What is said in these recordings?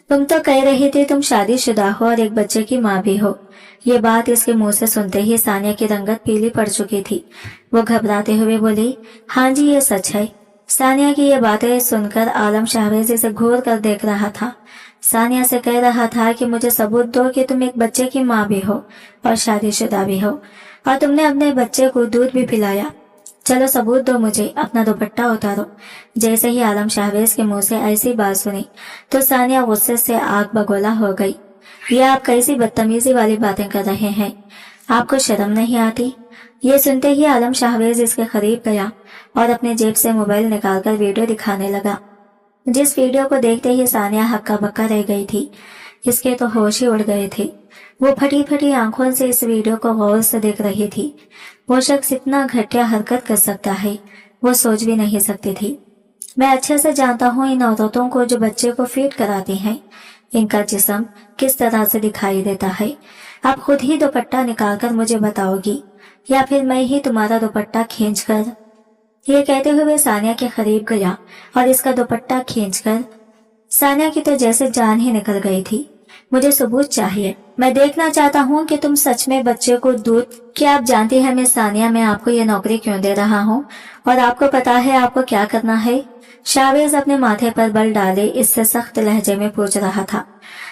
तुम तो कह रही थी तुम शादीशुदा हो और एक बच्चे की माँ भी हो। ये बात इसके मुंह से सुनते ही सानिया की रंगत पीली पड़ चुकी थी। वो घबराते हुए बोली, हाँ जी ये सच है। सानिया की ये बातें सुनकर आलम शाहवेज इसे घूर कर देख रहा था। सानिया से कह रहा था कि मुझे सबूत दो कि तुम एक बच्चे की माँ भी हो और शादीशुदा भी हो, और तुमने अपने बच्चे को दूध भी पिलाया। चलो सबूत दो मुझे, अपना दुपट्टा उतारो। जैसे ही आलम शाहवेज के मुंह से ऐसी बात सुनी तो सानिया गुस्से से आग बगोला हो गई। ये आप कैसी बदतमीजी वाली बातें कर रहे हैं, आपको शर्म नहीं आती? ये सुनते ही आलम शाहवेज इसके करीब गया और अपने जेब से मोबाइल निकालकर वीडियो दिखाने लगा। जिस वीडियो को देखते ही सानिया हक्का बक्का रह गई थी। इसके तो होश ही उड़ गए थे। वो फटी फटी आंखों से इस वीडियो को गौर से देख रही थी। वो शख्स इतना घटिया हरकत कर सकता है, वो सोच भी नहीं सकती थी। मैं अच्छे से जानता हूँ इन औरतों को जो बच्चे को फीड कराती हैं, इनका जिस्म किस तरह से दिखाई देता है। आप खुद ही दुपट्टा निकालकर मुझे बताओगी या फिर मैं ही तुम्हारा दुपट्टा खींचकर? ये कहते हुए सानिया के करीब गया और इसका दुपट्टा खींचकर। सानिया की तो जैसे जान ही निकल गई थी। मुझे सबूत चाहिए, मैं देखना चाहता हूँ कि तुम सच में बच्चे को दूध। क्या आप जानती हैं मिस सानिया मैं आपको ये नौकरी क्यों दे रहा हूँ और आपको पता है आपको क्या करना है? शाहवेज अपने माथे पर बल डाले इससे सख्त लहजे में पूछ रहा था।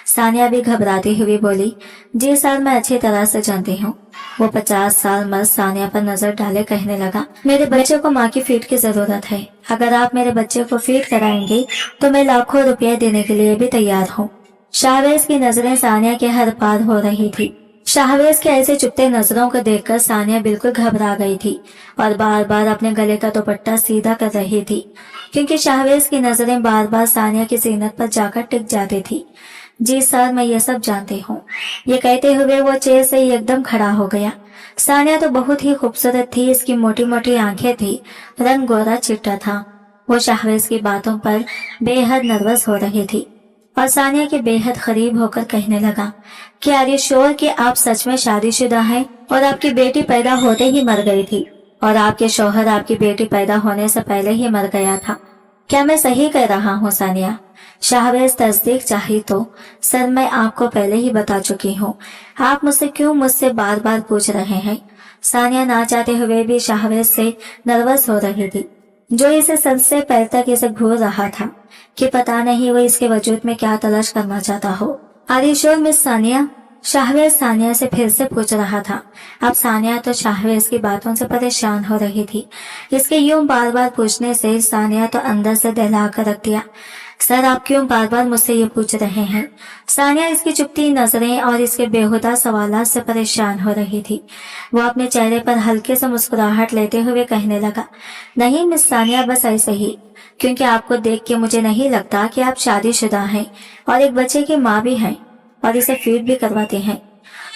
सानिया भी घबराती हुई बोली, जी सर मैं अच्छी तरह से जानती हूँ। वो 50 साल मर्द सानिया पर नजर डाले कहने लगा, मेरे बच्चे को माँ की फीड की जरूरत है। अगर आप मेरे बच्चे को फीड कराएंगे तो मैं लाखों रुपए देने के लिए भी तैयार हूँ। शाहवेज की नजरें सानिया के हर पार हो रही थी। शाहवेज के ऐसे चुपते नजरों को देखकर सानिया बिल्कुल घबरा गई थी और बार बार अपने गले का दुपट्टा सीधा कर रही थी, क्योंकि शाहवेज की नजरें बार बार सानिया की सीनत पर जाकर टिक जाती थी। जी सर मैं ये सब जानती हूँ। ये कहते हुए वो चेयर से ही एकदम खड़ा हो गया। सानिया तो बहुत ही खूबसूरत थी, इसकी मोटी मोटी आंखें थी, रंग गोरा चिट्टा था। वो शाहवेज की बातों पर बेहद नर्वस हो रही थी और सानिया के बेहद करीब होकर कहने लगा, क्या आर यू श्योर कि आप सच में शादीशुदा हैं और आपकी बेटी पैदा होते ही मर गई थी और आपके शौहर आपकी बेटी पैदा होने से पहले ही मर गया था? क्या मैं सही कह रहा हूँ सानिया? शाहवेज तस्दीक चाहिए तो सर मैं आपको पहले ही बता चुकी हूँ, आप मुझसे बार बार पूछ रहे हैं? सानिया ना चाहते हुए भी शाहवेज से नर्वस हो रही थी, जो इसे सर से पैर तक इसे घूर रहा था कि पता नहीं वो इसके वजूद में क्या तलाश करना चाहता हो। Are you sure miss Sania? Shahvez Sania से फिर से पूछ रहा था। अब सानिया तो शाहवेज की बातों से परेशान हो रही थी। इसके यूं बार बार पूछने से सानिया तो अंदर से दहला कर रख दिया। सर आप क्यों बार बार मुझसे ये पूछ रहे हैं? सानिया इसकी चुपती नजरें और इसके बेहुदा सवालात से परेशान हो रही थी। वो अपने चेहरे पर हल्के से मुस्कुराहट लेते हुए कहने लगा, नहीं मिस सानिया बस ऐसे ही, क्योंकि आपको देख के मुझे नहीं लगता कि आप शादीशुदा हैं और एक बच्चे की माँ भी हैं और इसे फीड भी करवाते हैं।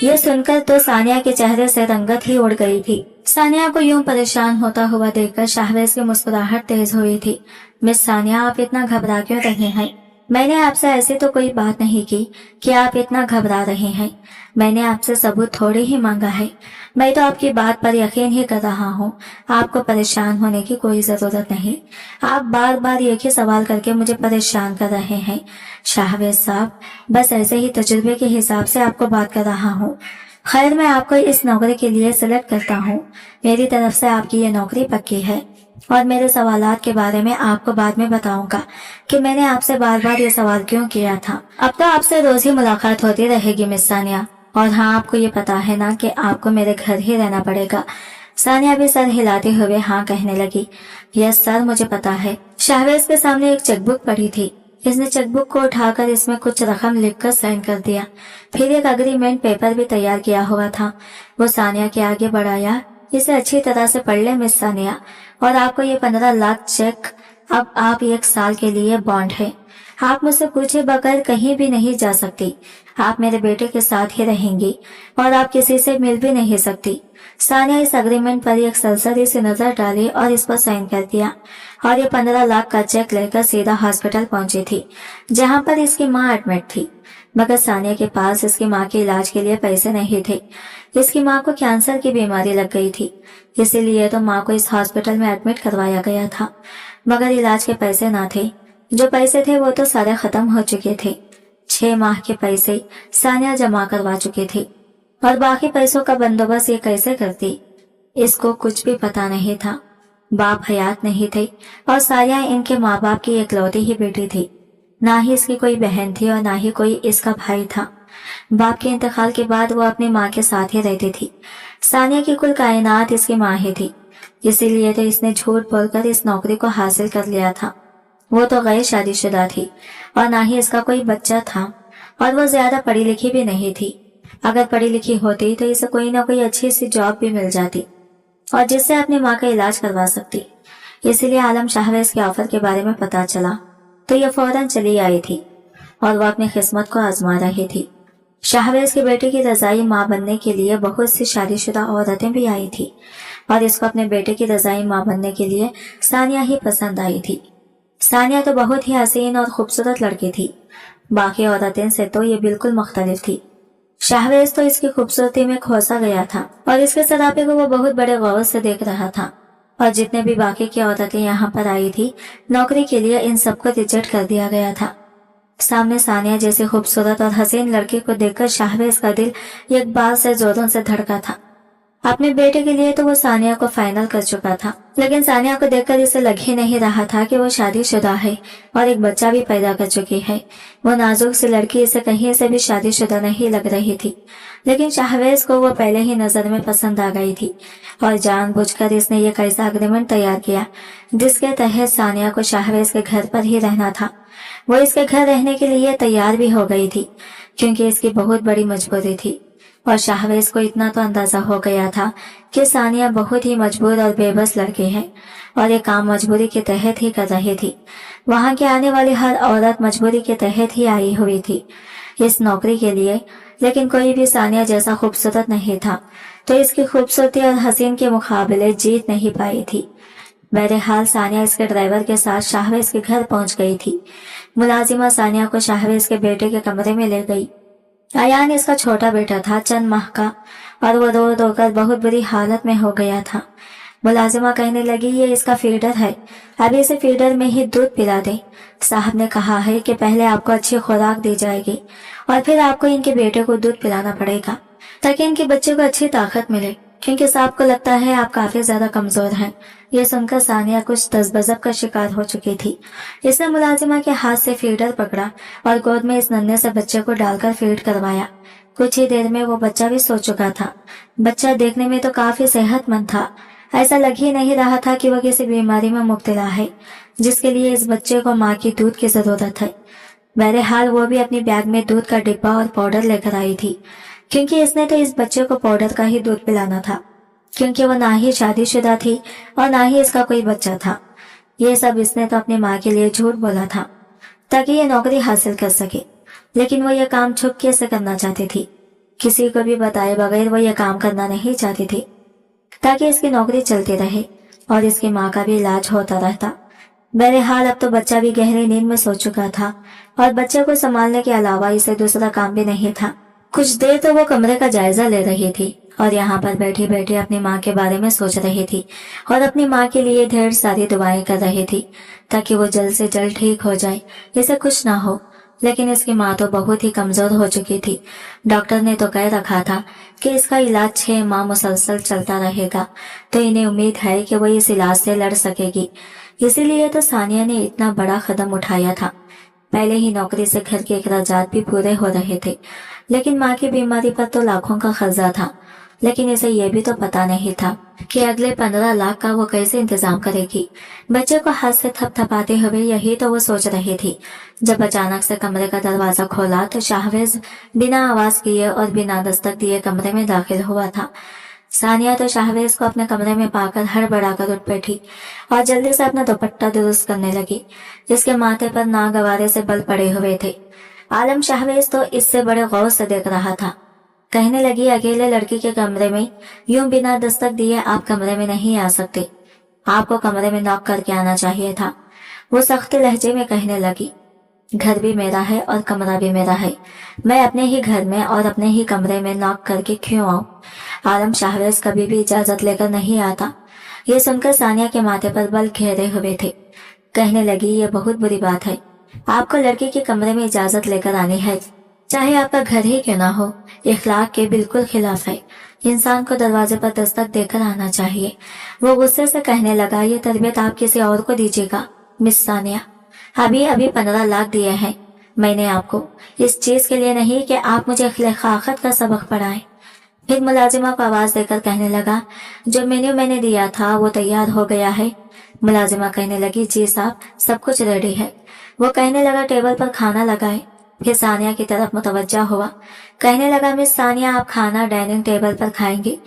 ये सुनकर तो सानिया के चेहरे से रंगत ही उड़ गई थी। सानिया को यूं परेशान होता हुआ देखकर शाहवेज की मुस्कुराहट तेज हुई थी। मिस सानिया आप इतना घबरा क्यों रहे हैं? मैंने आपसे ऐसी तो कोई बात नहीं की कि आप इतना घबरा रहे हैं। मैंने आपसे सबूत थोड़े ही मांगा है। मैं तो आपकी बात पर यकीन ही कर रहा हूँ। आपको परेशान होने की कोई जरूरत नहीं। आप बार बार एक ही सवाल करके मुझे परेशान कर रहे हैं। शाहवेज साहब बस ऐसे ही तजुर्बे के हिसाब से आपको बात कर रहा हूँ। खैर मैं आपको इस नौकरी के लिए सिलेक्ट करता हूँ। मेरी तरफ से आपकी ये नौकरी पक्की है और मेरे सवालात के बारे में आपको बाद में बताऊंगा कि मैंने आपसे बार बार ये सवाल क्यों किया था। अब तो आपसे रोज ही मुलाकात होती रहेगी मिस सानिया, और हाँ आपको ये पता है ना कि आपको मेरे घर ही रहना पड़ेगा। सानिया भी सर हिलाते हुए हाँ कहने लगी। यस सर मुझे पता है। शाहवेज के सामने एक चेकबुक पड़ी थी। इसने चेकबुक को उठाकर इसमें कुछ रकम लिखकर साइन कर दिया। फिर एक अग्रीमेंट पेपर भी तैयार किया हुआ था। वो सानिया के आगे बढ़ाया, इसे अच्छी तरह से पढ़ ले मिस सानिया, और आपको ये 15 लाख चेक। अब आप 1 साल के लिए बॉन्ड है। आप मुझसे पूछे बगैर कहीं भी नहीं जा सकती। आप मेरे बेटे के साथ ही रहेंगी और आप किसी से मिल भी नहीं सकती। सानिया इस अग्रीमेंट पर एक सरसरी से नजर डाली और इस पर साइन कर दिया और ये 15 लाख का चेक लेकर सीधा हॉस्पिटल पहुंची थी, जहां पर इसकी माँ एडमिट थी। मगर सानिया के पास इसकी माँ के इलाज के लिए पैसे नहीं थे। इसकी माँ को कैंसर की बीमारी लग गई थी, इसीलिए तो माँ को इस हॉस्पिटल में एडमिट करवाया गया था, मगर इलाज के पैसे ना थे। जो पैसे थे वो तो सारे खत्म हो चुके थे। 6 माह के पैसे सानिया जमा करवा चुकी थी और बाकी पैसों का बंदोबस्त ये कैसे करती, इसको कुछ भी पता नहीं था। बाप हयात नहीं थे और सानिया इनके माँ बाप की इकलौती ही बेटी थी। ना ही इसकी कोई बहन थी और ना ही कोई इसका भाई था। बाप के इंतकाल के बाद वो अपनी माँ के साथ ही रहती थी। सानिया की कुल कायनात इसकी माँ ही थी, इसीलिए तो इसने झूठ बोलकर इस नौकरी को हासिल कर लिया था। वो तो गैर शादीशुदा थी और ना ही इसका कोई बच्चा था और वो ज्यादा पढ़ी लिखी भी नहीं थी। अगर पढ़ी लिखी होती तो इसे कोई ना कोई अच्छी सी जॉब भी मिल जाती और जिससे अपनी माँ का इलाज करवा सकती। इसीलिए आलम शाहवेज के ऑफर के बारे में पता चला तो ये फौरन चली आई थी और वो अपनी किस्मत को आजमा रही थी। शाहवेज की बेटे की रजाई माँ बनने के लिए बहुत सी शादीशुदा औरतें भी आई थी और इसको अपने बेटे की रजाई माँ बनने के लिए सानिया ही पसंद आई थी। सानिया तो बहुत ही हसीन और खूबसूरत लड़की थी, बाकी औरतें से तो ये बिल्कुल मुख्तलिफ थी। शाहवेज तो इसकी खूबसूरती में खोसा गया था और इसके सरापे को वो बहुत बड़े गौर से देख रहा था। और जितने भी बाकी की औरतें यहाँ पर आई थी नौकरी के लिए, इन सबको रिजेक्ट कर दिया गया था। सामने सानिया जैसी खूबसूरत और हसीन लड़की को देखकर शाहवेज का दिल एक बार से जोरों से धड़का था। अपने बेटे के लिए तो वो सानिया को फाइनल कर चुका था, लेकिन सानिया को देखकर इसे लग ही नहीं रहा था कि वो शादीशुदा है और एक बच्चा भी पैदा कर चुकी है। वो नाजुक सी लड़की इसे कहीं से भी शादीशुदा नहीं लग रही थी, लेकिन शाहवेज को वो पहले ही नजर में पसंद आ गई थी और जानबूझकर इसने ये कैसा अग्रीमेंट तैयार किया जिसके तहत सानिया को शाहवेज के घर पर ही रहना था। वो इसके घर रहने के लिए तैयार भी हो गई थी क्योंकि इसकी बहुत बड़ी मजबूरी थी और शाहवेज को इतना तो अंदाजा हो गया था कि सानिया बहुत ही मजबूर और बेबस लड़की है और ये काम मजबूरी के तहत ही कर रही थी। वहां के आने वाली हर औरत मजबूरी के तहत ही आई हुई थी इस नौकरी के लिए, लेकिन कोई भी सानिया जैसा खूबसूरत नहीं था तो इसकी खूबसूरती और हसीन के मुकाबले जीत नहीं पाई थी। बहरहाल सानिया इसके ड्राइवर के साथ शाहवेज के घर पहुंच गई थी। मुलाजिमा सानिया को शाहवेज के बेटे के कमरे में ले गई। अयान इसका छोटा बेटा था, चंद माह का, और वो रो रो कर बहुत बुरी हालत में हो गया था। मुलाजिमा कहने लगी, ये इसका फीडर है, अभी इसे फीडर में ही दूध पिला दे। साहब ने कहा है कि पहले आपको अच्छी खुराक दी जाएगी और फिर आपको इनके बेटे को दूध पिलाना पड़ेगा ताकि इनके बच्चे को अच्छी ताकत मिले, क्योंकि साहब को लगता है आप काफी ज्यादा कमजोर हैं। ये सुनकर सानिया कुछ तज़बज़ब का शिकार हो चुकी थी। इसने मुलाजिमा के हाथ से फीडर पकड़ा और गोद में इस नन्हे से बच्चे को डालकर फीड करवाया। कुछ ही देर में वो बच्चा भी सो चुका था। बच्चा देखने में तो काफी सेहतमंद था, ऐसा लग ही नहीं रहा था कि वह किसी बीमारी में मुब्तला है जिसके लिए इस बच्चे को माँ की दूध की जरूरत है। बहरहाल वो भी अपनी बैग में दूध का डिब्बा और पाउडर लेकर आई थी, क्योंकि इसने तो इस बच्चे को पाउडर का ही दूध पिलाना था, क्योंकि वो ना ही शादीशुदा थी और ना ही इसका कोई बच्चा था। ये सब इसने तो अपनी माँ के लिए झूठ बोला था ताकि ये नौकरी हासिल कर सके, लेकिन वो ये काम छुपके से करना चाहती थी। किसी को भी बताए बगैर वो ये काम करना नहीं चाहती थी ताकि इसकी नौकरी चलती रहे और इसकी माँ का भी इलाज होता रहता। बहरहाल अब तो बच्चा भी गहरी नींद में सो चुका था और बच्चे को संभालने के अलावा इसे दूसरा काम भी नहीं था। कुछ देर तो वो कमरे का जायजा ले रही थी और यहाँ पर बैठी बैठी अपनी माँ के बारे में सोच रही थी और अपनी माँ के लिए ढेर सारी दुआएं कर रही थी ताकि वो जल्द से जल्द ठीक हो जाए, इसे कुछ ना हो। लेकिन इसकी माँ तो बहुत ही कमजोर हो चुकी थी। डॉक्टर ने तो कह रखा था कि इसका इलाज 6 माह मुसलसल चलता रहेगा, तो इन्हें उम्मीद है कि वो इस इलाज से लड़ सकेगी। इसीलिए तो सानिया ने इतना बड़ा कदम उठाया था। पहले ही नौकरी से घर के अखराजात भी पूरे हो रहे थे, लेकिन माँ की बीमारी पर तो लाखों का खर्चा था। लेकिन इसे ये भी तो पता नहीं था कि अगले 15 लाख का वो कैसे इंतजाम करेगी। बच्चे को हाथ से थपथपाते हुए यही तो वो सोच रही थी जब अचानक से कमरे का दरवाजा खोला तो शाहवेज बिना आवाज किए और बिना दस्तक दिए कमरे में दाखिल हुआ था। सानिया तो शाहवेज को अपने कमरे में पाकर हड़बड़ाकर उठ बैठी और जल्दी से अपना दुपट्टा दुरुस्त करने लगी, जिसके माथे पर नागवारे से बल पड़े हुए थे। आलम शाहवेज तो इससे बड़े गौर से देख रहा था। कहने लगी, अकेले लड़की के कमरे में यूं बिना दस्तक दिए आप कमरे में नहीं आ सकते, आपको कमरे में नॉक करके आना चाहिए था। वो सख्त लहजे में कहने लगी, घर भी मेरा है और कमरा भी मेरा है, मैं अपने ही घर में और अपने ही कमरे में नॉक करके क्यों आऊं? आलम शाहवेज कभी भी इजाजत लेकर नहीं आता। ये सुनकर सानिया के माथे पर बल घेरे हुए थे। कहने लगी, ये बहुत बुरी बात है, आपको लड़की के कमरे में इजाजत लेकर आनी है, चाहे आपका घर ही क्यों ना हो। इखलाक के बिल्कुल खिलाफ है। इंसान को दरवाजे पर दस्तक देकर आना चाहिए। वो गुस्से से कहने लगा, ये तरबियत आप किसी और को दीजिएगा मिस सानिया। अभी अभी 15 लाख दिए हैं मैंने आपको, इस चीज के लिए नहीं कि आप मुझे खिलाफत का सबक पढ़ाएं। फिर मुलाजिमा को आवाज देकर कहने लगा, जो मेन्यू मैंने दिया था वो तैयार हो गया है। मुलाजिमा कहने लगी, जी साहब, सब कुछ रेडी है। वो कहने लगा, टेबल पर खाना लगाए। फिर सानिया की तरफ मुतवज्जा हुआ, कहने लगा, मिस सानिया, आप खाना डाइनिंग टेबल पर खाएंगी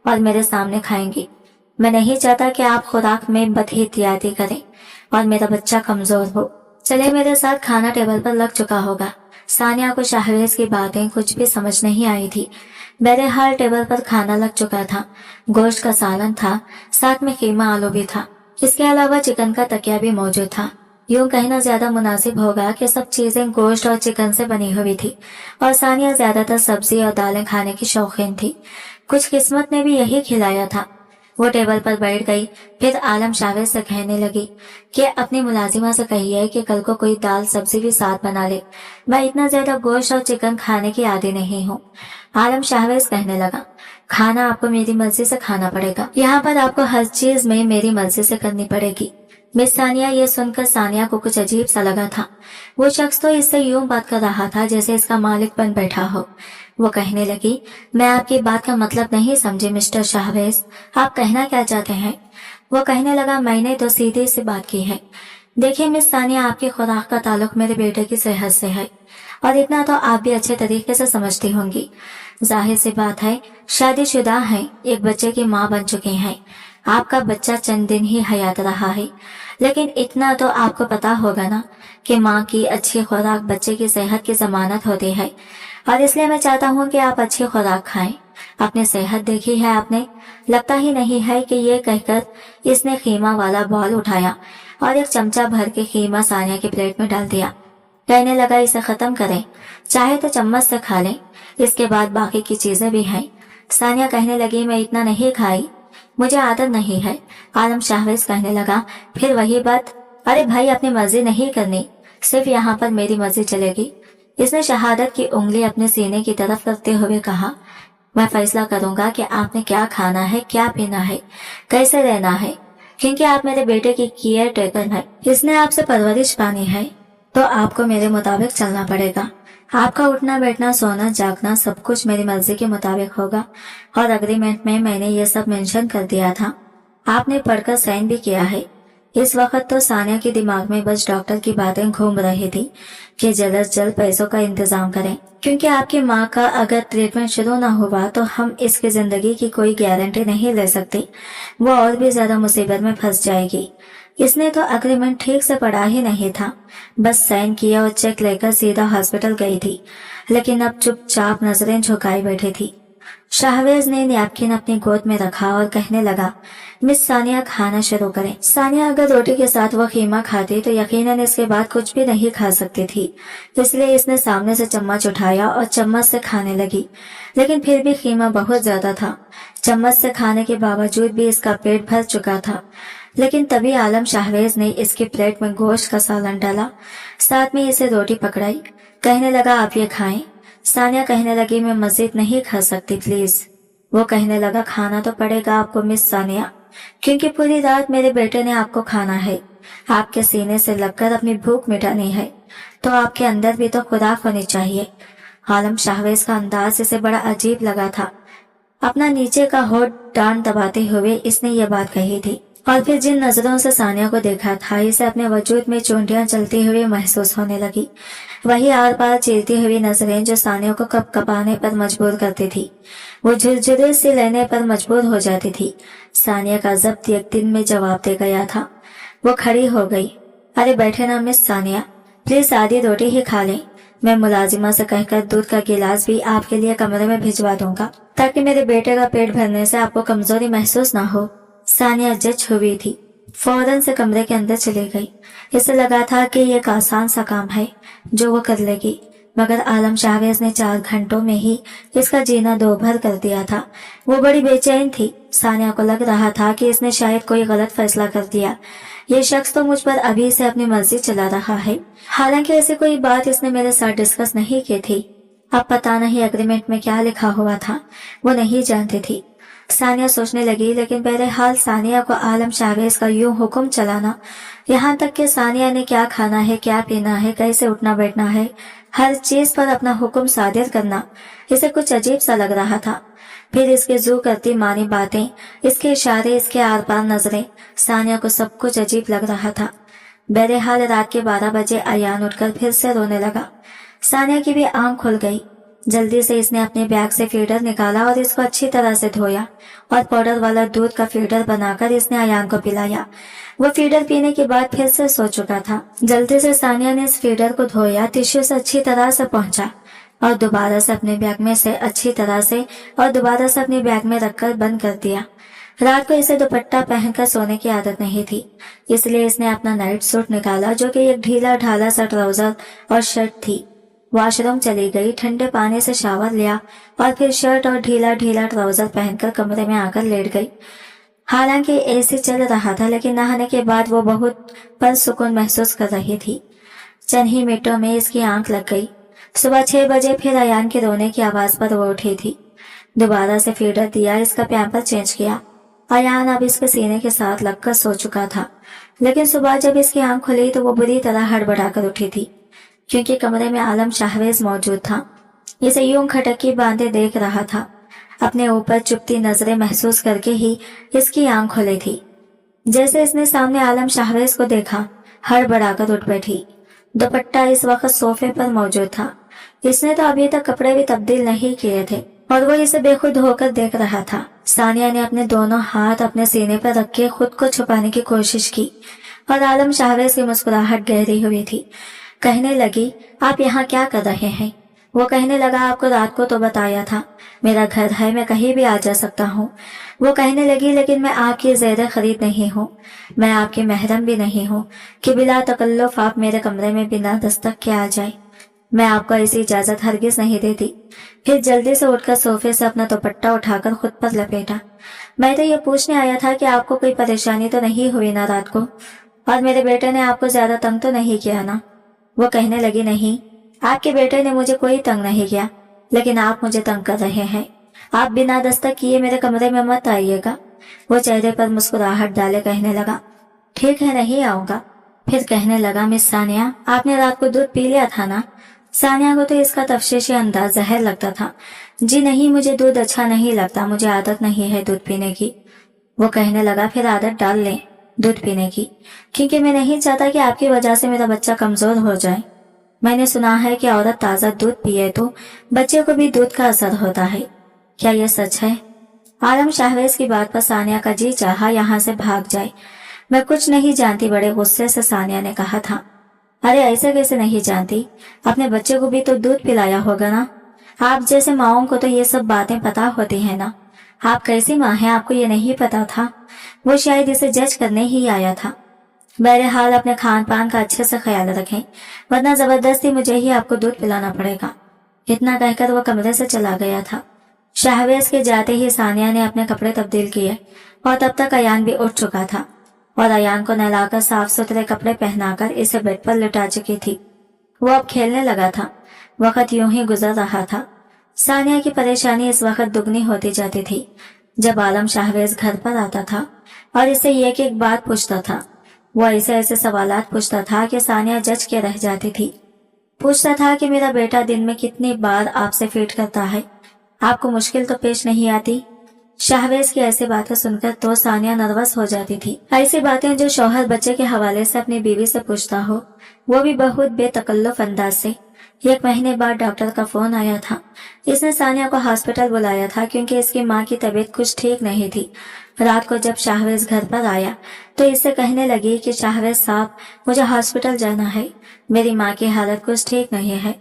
और मेरे सामने खाएंगी। मैं नहीं चाहता कि आप खुराक में बदहितियाती करें और मेरा बच्चा कमजोर हो। चले मेरे साथ, खाना टेबल पर लग चुका होगा। सानिया को शाहरेज की बातें कुछ भी समझ नहीं आई थी। बहरहाल टेबल पर खाना लग चुका था। गोश्त का सालन था, साथ में कीमा आलू भी था। इसके अलावा चिकन का तकिया भी मौजूद था। यूं कहना ज्यादा मुनासिब होगा कि सब चीजें गोश्त और चिकन से बनी हुई थी और सानिया ज्यादातर सब्जी और दालें खाने की शौकीन थी। कुछ किस्मत ने भी यही खिलाया था। वो टेबल पर बैठ गई। फिर आलम शाहरेज से कहने लगी कि अपनी मुलाजिमा से कहिए कि कल को कोई दाल सब्जी भी साथ बना ले। मैं इतना ज्यादा गोश्त और चिकन खाने की आदी नहीं हूँ। आलम शाहरेज कहने लगा, खाना आपको मेरी मर्जी से खाना पड़ेगा। यहाँ पर आपको हर चीज में मेरी मर्जी से करनी पड़ेगी। मिस सानिया ये सुनकर सानिया को कुछ अजीब सा लगा था। वो शख्स तो इससे यूं बात कर रहा था जैसे इसका मालिक बन बैठा हो। वो कहने लगी, मैं आपकी बात का मतलब नहीं समझी मिस्टर शाहरेज, आप कहना क्या चाहते हैं? वो कहने लगा, मैंने तो सीधे से बात की है। देखिए मिस सानिया, आपकी खुराक का ताल्लुक मेरे बेटे की सेहत से है और इतना तो आप भी अच्छे तरीके से समझती होंगी। जाहिर सी बात है, शादीशुदा हैं, एक बच्चे की माँ बन चुकी हैं। आपका बच्चा चंद दिन ही हयात रहा है, लेकिन इतना तो आपको पता होगा ना कि माँ की अच्छी खुराक बच्चे की सेहत की जमानत होती है और इसलिए मैं चाहता हूँ कि आप अच्छी खुराक खाएं। अपनी सेहत देखी है आपने? लगता ही नहीं है कि ये कहकर इसने खीमा वाला बॉल उठाया और एक चमचा भर के खीमा सानिया की प्लेट में डाल दिया। कहने लगा, इसे खत्म करें, चाहे तो चम्मच से खा लें, इसके बाद बाकी की चीजें भी हैं। सानिया कहने लगी, मैं इतना नहीं खाई, मुझे आदत नहीं है। आलम शाहरेज कहने लगा, फिर वही बात, अरे भाई, अपनी मर्जी नहीं करनी, सिर्फ यहाँ पर मेरी मर्जी चलेगी। इसने शहादत की उंगली अपने सीने की तरफ करते हुए कहा, मैं फैसला करूंगा कि आपने क्या खाना है, क्या पीना है, कैसे रहना है, क्योंकि आप मेरे बेटे की केयर टेकर हैं। इसने आपसे परवरिश पानी है तो आपको मेरे मुताबिक चलना पड़ेगा। आपका उठना बैठना सोना जागना सब कुछ मेरी मर्जी के मुताबिक होगा और एग्रीमेंट में मैंने ये सब मेंशन कर दिया था, आपने पढ़कर साइन भी किया है। इस वक्त तो सानिया के दिमाग में बस डॉक्टर की बातें घूम रही थी कि जल्द से जल्द पैसों का इंतजाम करें, क्योंकि आपकी माँ का अगर ट्रीटमेंट शुरू ना हुआ तो हम इसकी जिंदगी की कोई गारंटी नहीं ले सकते, वो और भी ज्यादा मुसीबत में फंस जाएगी। इसने तो एग्रीमेंट ठीक से पढ़ा ही नहीं था, बस साइन किया और चेक लेकर सीधा हॉस्पिटल गई थी, लेकिन अब चुपचाप नजरें झुकाई बैठी थी। शाहरेज ने नैपकिन अपनी गोद में रखा और कहने लगा, मिस सानिया, खाना शुरू करें। सानिया अगर रोटी के साथ वो खीमा खाती तो यकीनन इसके बाद कुछ भी नहीं खा सकती थी, इसलिए इसने सामने से चम्मच उठाया और चम्मच से खाने लगी, लेकिन फिर भी खीमा बहुत ज्यादा था। चम्मच से खाने के बावजूद भी इसका पेट भर चुका था, लेकिन तभी आलम शाहरेज ने इसकी प्लेट में गोश्त का सालन डाला, साथ में इसे रोटी पकड़ाई। कहने लगा, आप ये खाएं। सानिया कहने लगी, मैं मजीद नहीं खा सकती, प्लीज। वो कहने लगा, खाना तो पड़ेगा आपको मिस सानिया, क्योंकि पूरी रात मेरे बेटे ने आपको खाना है, आपके सीने से लगकर अपनी भूख मिटानी है, तो आपके अंदर भी तो खुराक होनी चाहिए। आलम शाहरेज का अंदाज इसे बड़ा अजीब लगा था। अपना नीचे का होठ डांट दबाते हुए इसने ये बात कही थी और फिर जिन नजरों से सानिया को देखा था, इसे अपने वजूद में चूंटियां चलती हुई महसूस होने लगी। वही आर पार चीरती हुई नजरें जो सानिया को कपकपाने पर मजबूर करती थी, वो झुरझुरे से लेने पर मजबूर हो जाती थी। सानिया का जब्त एक दिन में जवाब दे गया था। वो खड़ी हो गई। अरे बैठे ना मिस सानिया, प्लीज आधी रोटी ही खा लें। मैं मुलाजिमा से कहकर दूध का गिलास भी आपके लिए कमरे में भिजवा दूंगा, ताकि मेरे बेटे का पेट भरने से आपको कमजोरी महसूस ना हो। सानिया जज हुई थी, फौरन से कमरे के अंदर चली गई। इसे लगा था कि ये एक आसान सा काम है जो वो कर लेगी, मगर आलम शाहवेज ने 4 घंटों में ही इसका जीना दोभर कर दिया था। वो बड़ी बेचैन थी। सानिया को लग रहा था कि इसने शायद कोई गलत फैसला कर दिया। ये शख्स तो मुझ पर अभी से अपनी मर्जी चला रहा है। हालांकि ऐसी कोई बात इसने मेरे साथ डिस्कस नहीं की थी। अब पता नहीं एग्रीमेंट में क्या लिखा हुआ था, वो नहीं जानती थी। सानिया सोचने लगी, लेकिन बहरहाल सानिया को आलम शाहवेज का यूं हुक्म चलाना, यहाँ तक कि सानिया ने क्या खाना है, क्या पीना है, कैसे उठना बैठना है, हर चीज पर अपना हुक्म सादिर करना, इसे कुछ अजीब सा लग रहा था। फिर इसके जू करती मानी बातें, इसके इशारे, इसके आर पार नजरें, सानिया को सब कुछ अजीब लग रहा था। बहरहाल रात के 12 बजे अयान उठकर फिर से रोने लगा। सानिया की भी आंख खुल गई। जल्दी से इसने अपने बैग से फीडर निकाला और इसको अच्छी तरह से धोया और पाउडर वाला दूध का फीडर बनाकर इसने अयान को पिलाया। वो फीडर पीने के बाद फिर से सो चुका था। जल्दी से सानिया ने इस फीडर को धोया, टिश्यू से अच्छी तरह से पहुंचा और दोबारा से अपने बैग में से अच्छी तरह से और दोबारा से अपने बैग में रखकर बंद कर दिया। रात को इसे दुपट्टा पहनकर सोने की आदत नहीं थी, इसलिए इसने अपना नाइट सूट निकाला जो कि एक ढीला ढाला सा ट्राउजर और शर्ट थी। वॉशरूम चली गई, ठंडे पानी से शावर लिया और फिर शर्ट और ढीला ढीला ट्राउजर पहनकर कमरे में आकर लेट गई। हालांकि एसी चल रहा था, लेकिन नहाने के बाद वो बहुत परसुकून महसूस कर रही थी। चंद ही मिनटों में इसकी आंख लग गई। सुबह 6 बजे फिर अयान के रोने की आवाज पर वो उठी थी। दोबारा से फीडर दिया, इसका पैम्पर चेंज किया। अयान अब इसके सीने के साथ लगकर सो चुका था, लेकिन सुबह जब इसकी आंख खुली तो वो बुरी तरह हड़बड़ाकर उठी थी, क्योंकि कमरे में आलम शाहवेज मौजूद था। इसे यूं खटकी बांधे देख रहा था। अपने ऊपर चुपती नजरें महसूस करके ही इसकी आंख खुली थी। जैसे इसने सामने आलम शाहवेज को देखा, हड़बड़ाकर उठ बैठी। दुपट्टा इस वक्त सोफे पर मौजूद था। इसने तो अभी तक कपड़े भी तब्दील नहीं किए थे और वो इसे बेखुद होकर देख रहा था। सानिया ने अपने दोनों हाथ अपने सीने पर रख के खुद को छुपाने की कोशिश की और आलम शाहवेज की मुस्कुराहट गहरी हुई थी। कहने लगी, आप यहाँ क्या कर रहे हैं? वो कहने लगा, आपको रात को तो बताया था, मेरा घर है, मैं कहीं भी आ जा सकता हूँ। वो कहने लगी, लेकिन मैं आपकी ज़ेर खरीद नहीं हूँ, मैं आपकी महरम भी नहीं हूँ कि बिला तकल्लुफ आप मेरे कमरे में बिना दस्तक के आ जाए। मैं आपको ऐसी इजाजत हरगिज नहीं देती। फिर जल्दी से उठकर सोफे से अपना दुपट्टा उठाकर खुद पर लपेटा। मैं तो ये पूछने आया था कि आपको कोई परेशानी तो नहीं हुई ना रात को, और मेरे बेटे ने आपको ज्यादा तंग तो नहीं किया ना? वो कहने लगी, नहीं, आपके बेटे ने मुझे कोई तंग नहीं किया, लेकिन आप मुझे तंग कर रहे हैं। आप बिना दस्तक किए मेरे कमरे में मत आइएगा। वो चेहरे पर मुस्कुराहट डाले कहने लगा, ठीक है, नहीं आऊंगा। फिर कहने लगा, मिस सानिया, आपने रात को दूध पी लिया था ना? सानिया को तो इसका तफ्शीशी अंदाज जहर लगता था। जी नहीं, मुझे दूध अच्छा नहीं लगता, मुझे आदत नहीं है दूध पीने की। वो कहने लगा, फिर आदत डाल लें दूध पीने की, क्योंकि मैं नहीं चाहता कि आपकी वजह से मेरा बच्चा कमजोर हो जाए। मैंने सुना है कि औरत ताज़ा दूध पिए तो बच्चे को भी दूध का असर होता है। क्या यह सच है? आलम शाहवेज की बात पर सानिया का जी चाहा यहाँ से भाग जाए। मैं कुछ नहीं जानती, बड़े गुस्से से सानिया ने कहा था। अरे ऐसे कैसे नहीं जानती? अपने बच्चे को भी तो दूध पिलाया होगा ना? आप जैसे माओं को तो ये सब बातें पता होती है ना? आप कैसी माँ हैं, आपको ये नहीं पता था? वो शायद इसे जज करने ही आया था। बहरहाल अपने खान पान का अच्छे से ख्याल रखें, वरना जबरदस्ती मुझे ही आपको दूध पिलाना पड़ेगा। इतना कहकर वो कमरे से चला गया था। शाहवेज के जाते ही सानिया ने अपने कपड़े तब्दील किए और तब तक अयान भी उठ चुका था और अयान को नहलाकर साफ सुथरे कपड़े पहनाकर इसे बेड पर लिटा चुकी थी। वो अब खेलने लगा था। वक्त यूं ही गुजर रहा था। सानिया की परेशानी इस वक्त दुगनी होती जाती थी जब आलम शाहवेज घर पर आता था और इससे एक एक बात पूछता था। वो ऐसे ऐसे सवालात पूछता था कि सानिया जज के रह जाती थी। पूछता था कि मेरा बेटा दिन में कितनी बार आपसे फीड करता है, आपको मुश्किल तो पेश नहीं आती? शाहवेज की ऐसी बातें सुनकर तो सानिया नर्वस हो जाती थी। ऐसी बातें जो शौहर बच्चे के हवाले से अपनी बीवी से पूछता हो, वो भी बहुत बेतकल्लुफ अंदाज से। 1 महीने बाद डॉक्टर का फोन आया था। इसने सानिया को हॉस्पिटल बुलाया था क्योंकि इसकी माँ की तबीयत कुछ ठीक नहीं थी। रात को जब शाहवेज घर पर आया तो इससे कहने लगी कि शाहवेज साहब, मुझे हॉस्पिटल जाना है, मेरी माँ की हालत कुछ ठीक नहीं है।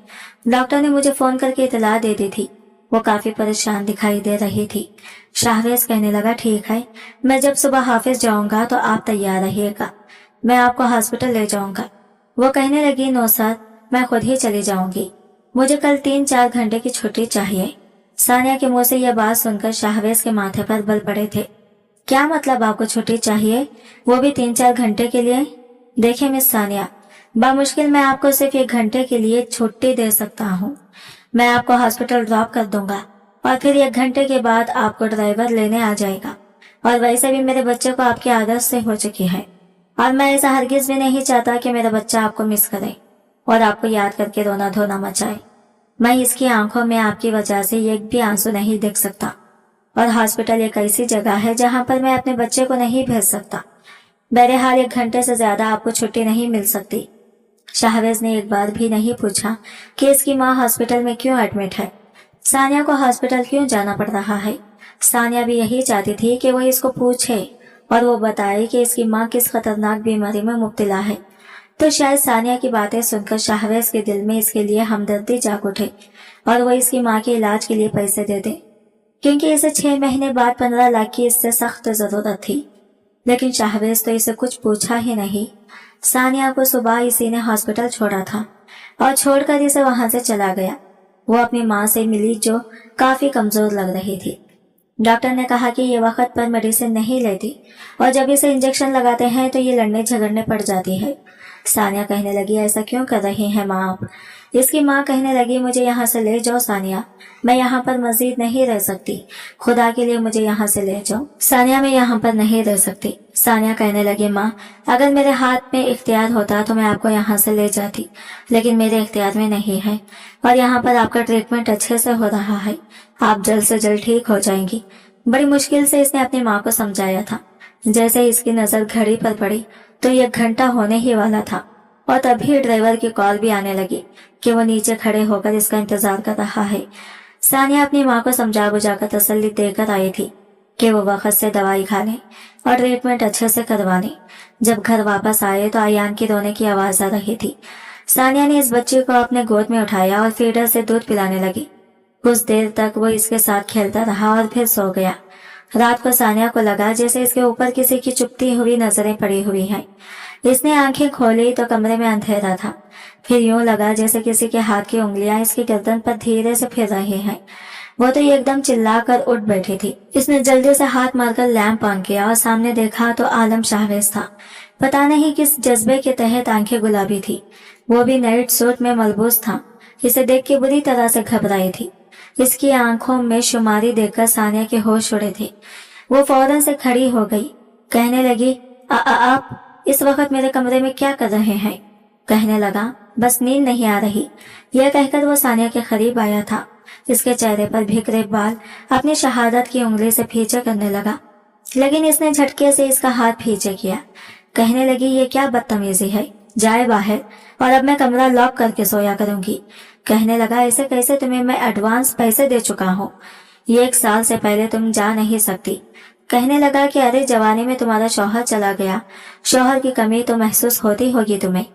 डॉक्टर ने मुझे फोन करके इतला दे दी थी। वो काफी परेशान दिखाई दे रही थी। शाहवेज कहने लगा, ठीक है, मैं जब सुबह ऑफिस जाऊंगा तो आप तैयार रहिएगा, मैं आपको हॉस्पिटल ले जाऊंगा। वो कहने लगी, नो सर, मैं खुद ही चली जाऊंगी। मुझे कल 3-4 घंटे की छुट्टी चाहिए। सानिया के मुंह से यह बात सुनकर शाहवेज के माथे पर बल पड़े थे। क्या मतलब आपको छुट्टी चाहिए, वो भी 3-4 घंटे के लिए? देखिए मिस सानिया, बामुश्किल मैं आपको सिर्फ 1 घंटे के लिए छुट्टी दे सकता हूँ। मैं आपको हॉस्पिटल ड्रॉप कर दूंगा और फिर 1 घंटे के बाद आपको ड्राइवर लेने आ जाएगा। और वैसे भी मेरे बच्चे को आपकी आदत से हो चुकी है और मैं ऐसा हरगिज भी नहीं चाहता कि मेरा बच्चा आपको मिस करे और आपको याद करके रोना धोना मचाए। मैं इसकी आंखों में आपकी वजह से एक भी आंसू नहीं देख सकता और हॉस्पिटल एक ऐसी जगह है जहां पर मैं अपने बच्चे को नहीं भेज सकता। बहरहाल 1 घंटे से ज्यादा आपको छुट्टी नहीं मिल सकती। शाहवेज ने एक बार भी नहीं पूछा कि इसकी माँ हॉस्पिटल में क्यों एडमिट है, सानिया को हॉस्पिटल क्यों जाना पड़ रहा है। सानिया भी यही चाहती थी कि वो इसको पूछे और वो बताए कि इसकी माँ किस खतरनाक बीमारी में मुब्तला है। तो शायद सानिया की बातें सुनकर शाहवेज के दिल में इसके लिए हमदर्दी जाग उठे और वो इसकी माँ के इलाज के लिए पैसे दे दे, क्योंकि इसे 6 महीने बाद 15 लाख की इससे सख्त जरूरत थी। लेकिन शाहवेज तो इसे कुछ पूछा ही नहीं। सानिया को सुबह इसी ने हॉस्पिटल छोड़ा था और छोड़कर इसे वहां से चला गया। वो अपनी माँ से मिली जो काफी कमजोर लग रही थी। डॉक्टर ने कहा कि ये वक्त पर मेडिसिन नहीं लेती और जब इसे इंजेक्शन लगाते हैं तो ये लड़ने झगड़ने पड़ जाती है। सानिया कहने लगी, ऐसा क्यों कर रही हैं माँ आप? इसकी माँ कहने लगी, मुझे यहाँ से ले जाओ सानिया, मैं यहाँ पर मजीद नहीं रह सकती, खुदा के लिए मुझे यहाँ से ले जाओ। सानिया मैं यहाँ पर नहीं रह सकती। सानिया कहने लगी, माँ अगर मेरे हाथ में इख्तियार होता तो मैं आपको यहाँ से ले जाती, लेकिन मेरे इख्तियार में नहीं है और यहाँ पर आपका ट्रीटमेंट अच्छे से हो रहा है, आप जल्द से जल्द ठीक हो जाएंगी। बड़ी मुश्किल से इसने अपनी माँ को समझाया था। जैसे इसकी नजर घड़ी पर पड़ी तो 1 घंटा होने ही वाला था और तभी ड्राइवर की कॉल भी आने लगी कि वो नीचे खड़े होकर इसका इंतजार कर रहा है। सानिया अपनी माँ को समझा बुझाकर तसल्ली देकर आई थी कि वो वक्त से दवाई खा ले और ट्रीटमेंट अच्छे से करवा ले। जब घर वापस आए तो आयान की रोने की आवाज आ रही थी। सानिया ने इस बच्चे को अपने गोद में उठाया और फीडर से दूध पिलाने लगी। कुछ देर तक वो इसके साथ खेलता रहा और फिर सो गया। रात को सानिया को लगा जैसे इसके ऊपर किसी की चुपती हुई नजरें पड़ी हुई हैं। इसने आंखें खोली तो कमरे में अंधेरा था। फिर यूं लगा जैसे किसी के हाथ की उंगलियां इसकी गर्दन पर धीरे से फिर रही हैं। वो तो एकदम चिल्लाकर उठ बैठी थी। इसने जल्दी से हाथ मारकर लैंप ऑन किया और सामने देखा तो आलम शाहवेज था। पता नहीं किस जज्बे के तहत आंखें गुलाबी थी, वो भी नाइट सूट में मलबूस था। इसे देख के बुरी तरह से घबराई थी। इसकी आंखों में शुमारी देखकर सानिया के होश उड़े थे। वो फौरन से खड़ी हो गई, कहने लगी, आप इस वक्त मेरे कमरे में क्या कर रहे हैं? कहने लगा, बस नींद नहीं आ रही। यह कहकर वो सानिया के करीब आया था। इसके चेहरे पर बिखरे बाल अपनी शहादत की उंगली से पीछे करने लगा, लेकिन इसने झटके से इसका हाथ पीछे किया। कहने लगी, ये क्या बदतमीजी है, जाए बाहर और अब मैं कमरा लॉक करके सोया करूंगी। कहने लगा, ऐसे कैसे? तुम्हें मैं एडवांस पैसे दे चुका हूँ, ये 1 साल से पहले तुम जा नहीं सकती। कहने लगा कि अरे जवानी में तुम्हारा शौहर चला गया, शौहर की कमी तो महसूस होती होगी तुम्हें।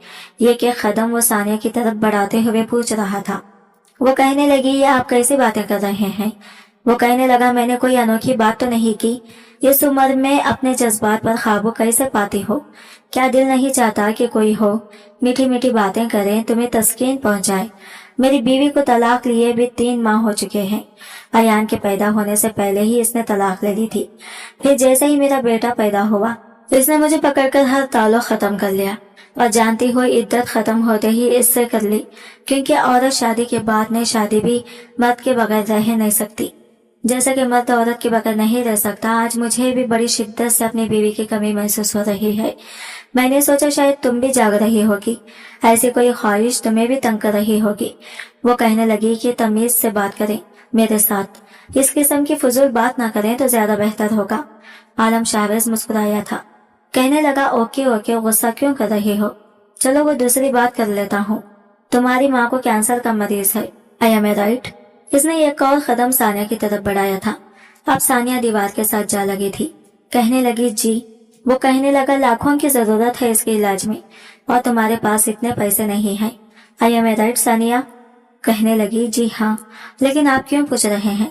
ये के कदम वो सानिया की तरफ बढ़ाते हुए पूछ रहा था। वो कहने लगी, ये आप कैसी बातें कर रहे हैं? वो कहने लगा, मैंने कोई अनोखी बात तो नहीं की। इस उम्र में अपने जज्बात पर काबू कैसे पाती हो? क्या दिल नहीं चाहता कि कोई हो, मीठी मीठी बातें करें, तुम्हें तस्कीन पहुंचाए? मेरी बीवी को तलाक लिए भी 3 माह हो चुके हैं। अयान के पैदा होने से पहले ही इसने तलाक ले ली थी। फिर जैसे ही मेरा बेटा पैदा हुआ इसने मुझे पकड़कर हर ताल्लुक खत्म कर लिया और जानती हुई इद्दत खत्म होते ही इससे कर ली, क्योंकि औरत शादी के बाद नई शादी भी मर्द के बगैर रह नहीं सकती। जैसा कि मर्द औरत के बगैर नहीं रह सकता, आज मुझे भी बड़ी शिद्दत से अपनी बीवी की कमी महसूस हो रही है। मैंने सोचा शायद तुम भी जाग रही होगी, ऐसी कोई ख्वाहिश तुम्हें भी तंग कर रही होगी। वो कहने लगी कि तमीज से बात करें मेरे साथ, इस किस्म की फजूल बात ना करें तो ज्यादा बेहतर होगा। आलम शाहवेज मुस्कुराया था, कहने लगा, ओके ओके, गुस्सा क्यों कर रही हो? चलो वो दूसरी बात कर लेता हूँ। तुम्हारी माँ को कैंसर का मरीज है, आई एम ए राइट? इसने एक और कदम सानिया की तरफ बढ़ाया था। अब सानिया दीवार के साथ जा लगी थी। कहने लगी, जी। वो कहने लगा, लाखों की जरूरत है इसके इलाज में और तुम्हारे पास इतने पैसे नहीं हैं, I am a right Sania? कहने लगी, जी हाँ, लेकिन आप क्यों पूछ रहे हैं?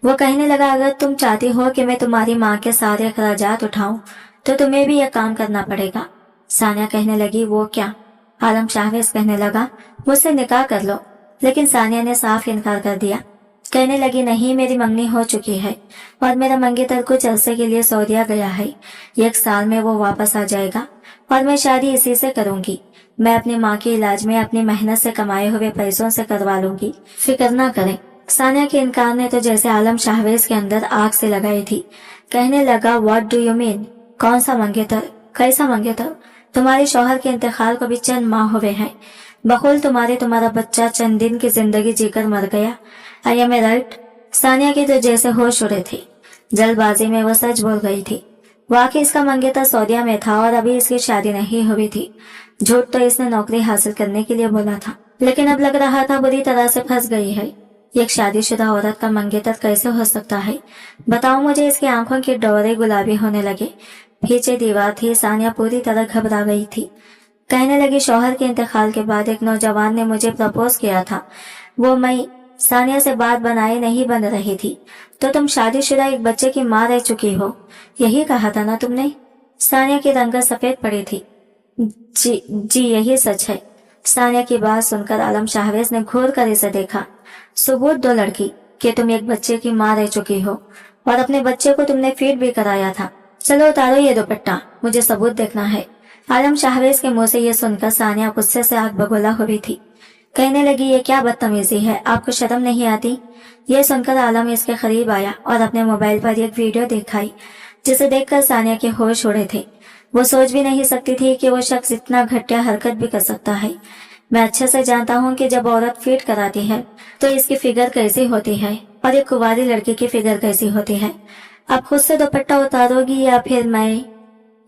वो कहने लगा, अगर तुम चाहती हो कि मैं तुम्हारी माँ के सारे अखराजात उठाऊं तो तुम्हें भी यह काम करना पड़ेगा। सानिया कहने लगी, वो क्या? आलम शाहवेज कहने लगा, मुझसे निकाह कर लो। लेकिन सानिया ने साफ इनकार कर दिया। कहने लगी, नहीं, मेरी मंगनी हो चुकी है और मेरा मंगेतर कुछ अरसे के लिए सऊदीया गया है। 1 साल में वो वापस आ जाएगा और मैं शादी इसी से करूंगी। मैं अपनी माँ के इलाज में अपनी मेहनत से कमाए हुए पैसों से करवा लूंगी, फिक्र ना करें। सानिया के इनकार ने तो जैसे आलम शाहवेज के अंदर आग से लगाई थी। कहने लगा, व्हाट डू यू मीन? कौन सा मंगेतर? कैसा मंगेतर? तुम्हारे शौहर के इंतकाल को भी चंद माह हुए हैं। बकुल तुम्हारा बच्चा चंद दिन की जिंदगी जीकर मर गया। I am right? सानिया के तो जैसे होश उड़े थे। जल्दबाजी में वो सच बोल गई थी। वाकई इसका मंगेतर सऊदीया में था और अभी इसकी शादी नहीं हुई थी। झूठ तो इसने नौकरी हासिल करने के लिए बोला था, लेकिन अब लग रहा था बुरी तरह से फंस गई है। एक शादीशुदा औरत का मंगेतर कैसे हो सकता है? बताओ मुझे। इसकी आंखों के डोरे गुलाबी होने लगे। पीछे दीवार थी। सानिया पूरी तरह घबरा गई थी। कहने लगी, शौहर के इंतकाल के बाद एक नौजवान ने मुझे प्रपोज किया था। वो मैं सानिया से बात बनाए नहीं बन रही थी। तो तुम शादीशुदा एक बच्चे की माँ रह चुकी हो, यही कहा था ना तुमने? सानिया की रंगत सफेद पड़ी थी। जी यही सच है। सानिया की बात सुनकर आलम शाहवेज ने घूर कर इसे देखा। सबूत दो लड़की कि तुम एक बच्चे की माँ रह चुकी हो और अपने बच्चे को तुमने फीड भी कराया था। चलो उतारो ये दुपट्टा, मुझे सबूत देखना है। आलम शाहवेज के मुंह से ये सुनकर सानिया गुस्से से आग बगोला हुई थी। कहने लगी, ये क्या बदतमीजी है, आपको शर्म नहीं आती? ये सुनकर आलम इसके करीब आया और अपने मोबाइल पर एक वीडियो दिखाई, जिसे देखकर सानिया के होश उड़े थे। वो सोच भी नहीं सकती थी कि वो शख्स इतना घटिया हरकत भी कर सकता है। मैं अच्छे से जानता हूँ कि जब औरत फीड कराती है तो इसकी फिगर कैसी होती है और एक कुंवारी लड़की की फिगर कैसी होती है। अब खुद से दुपट्टा उतारोगी या फिर मैं?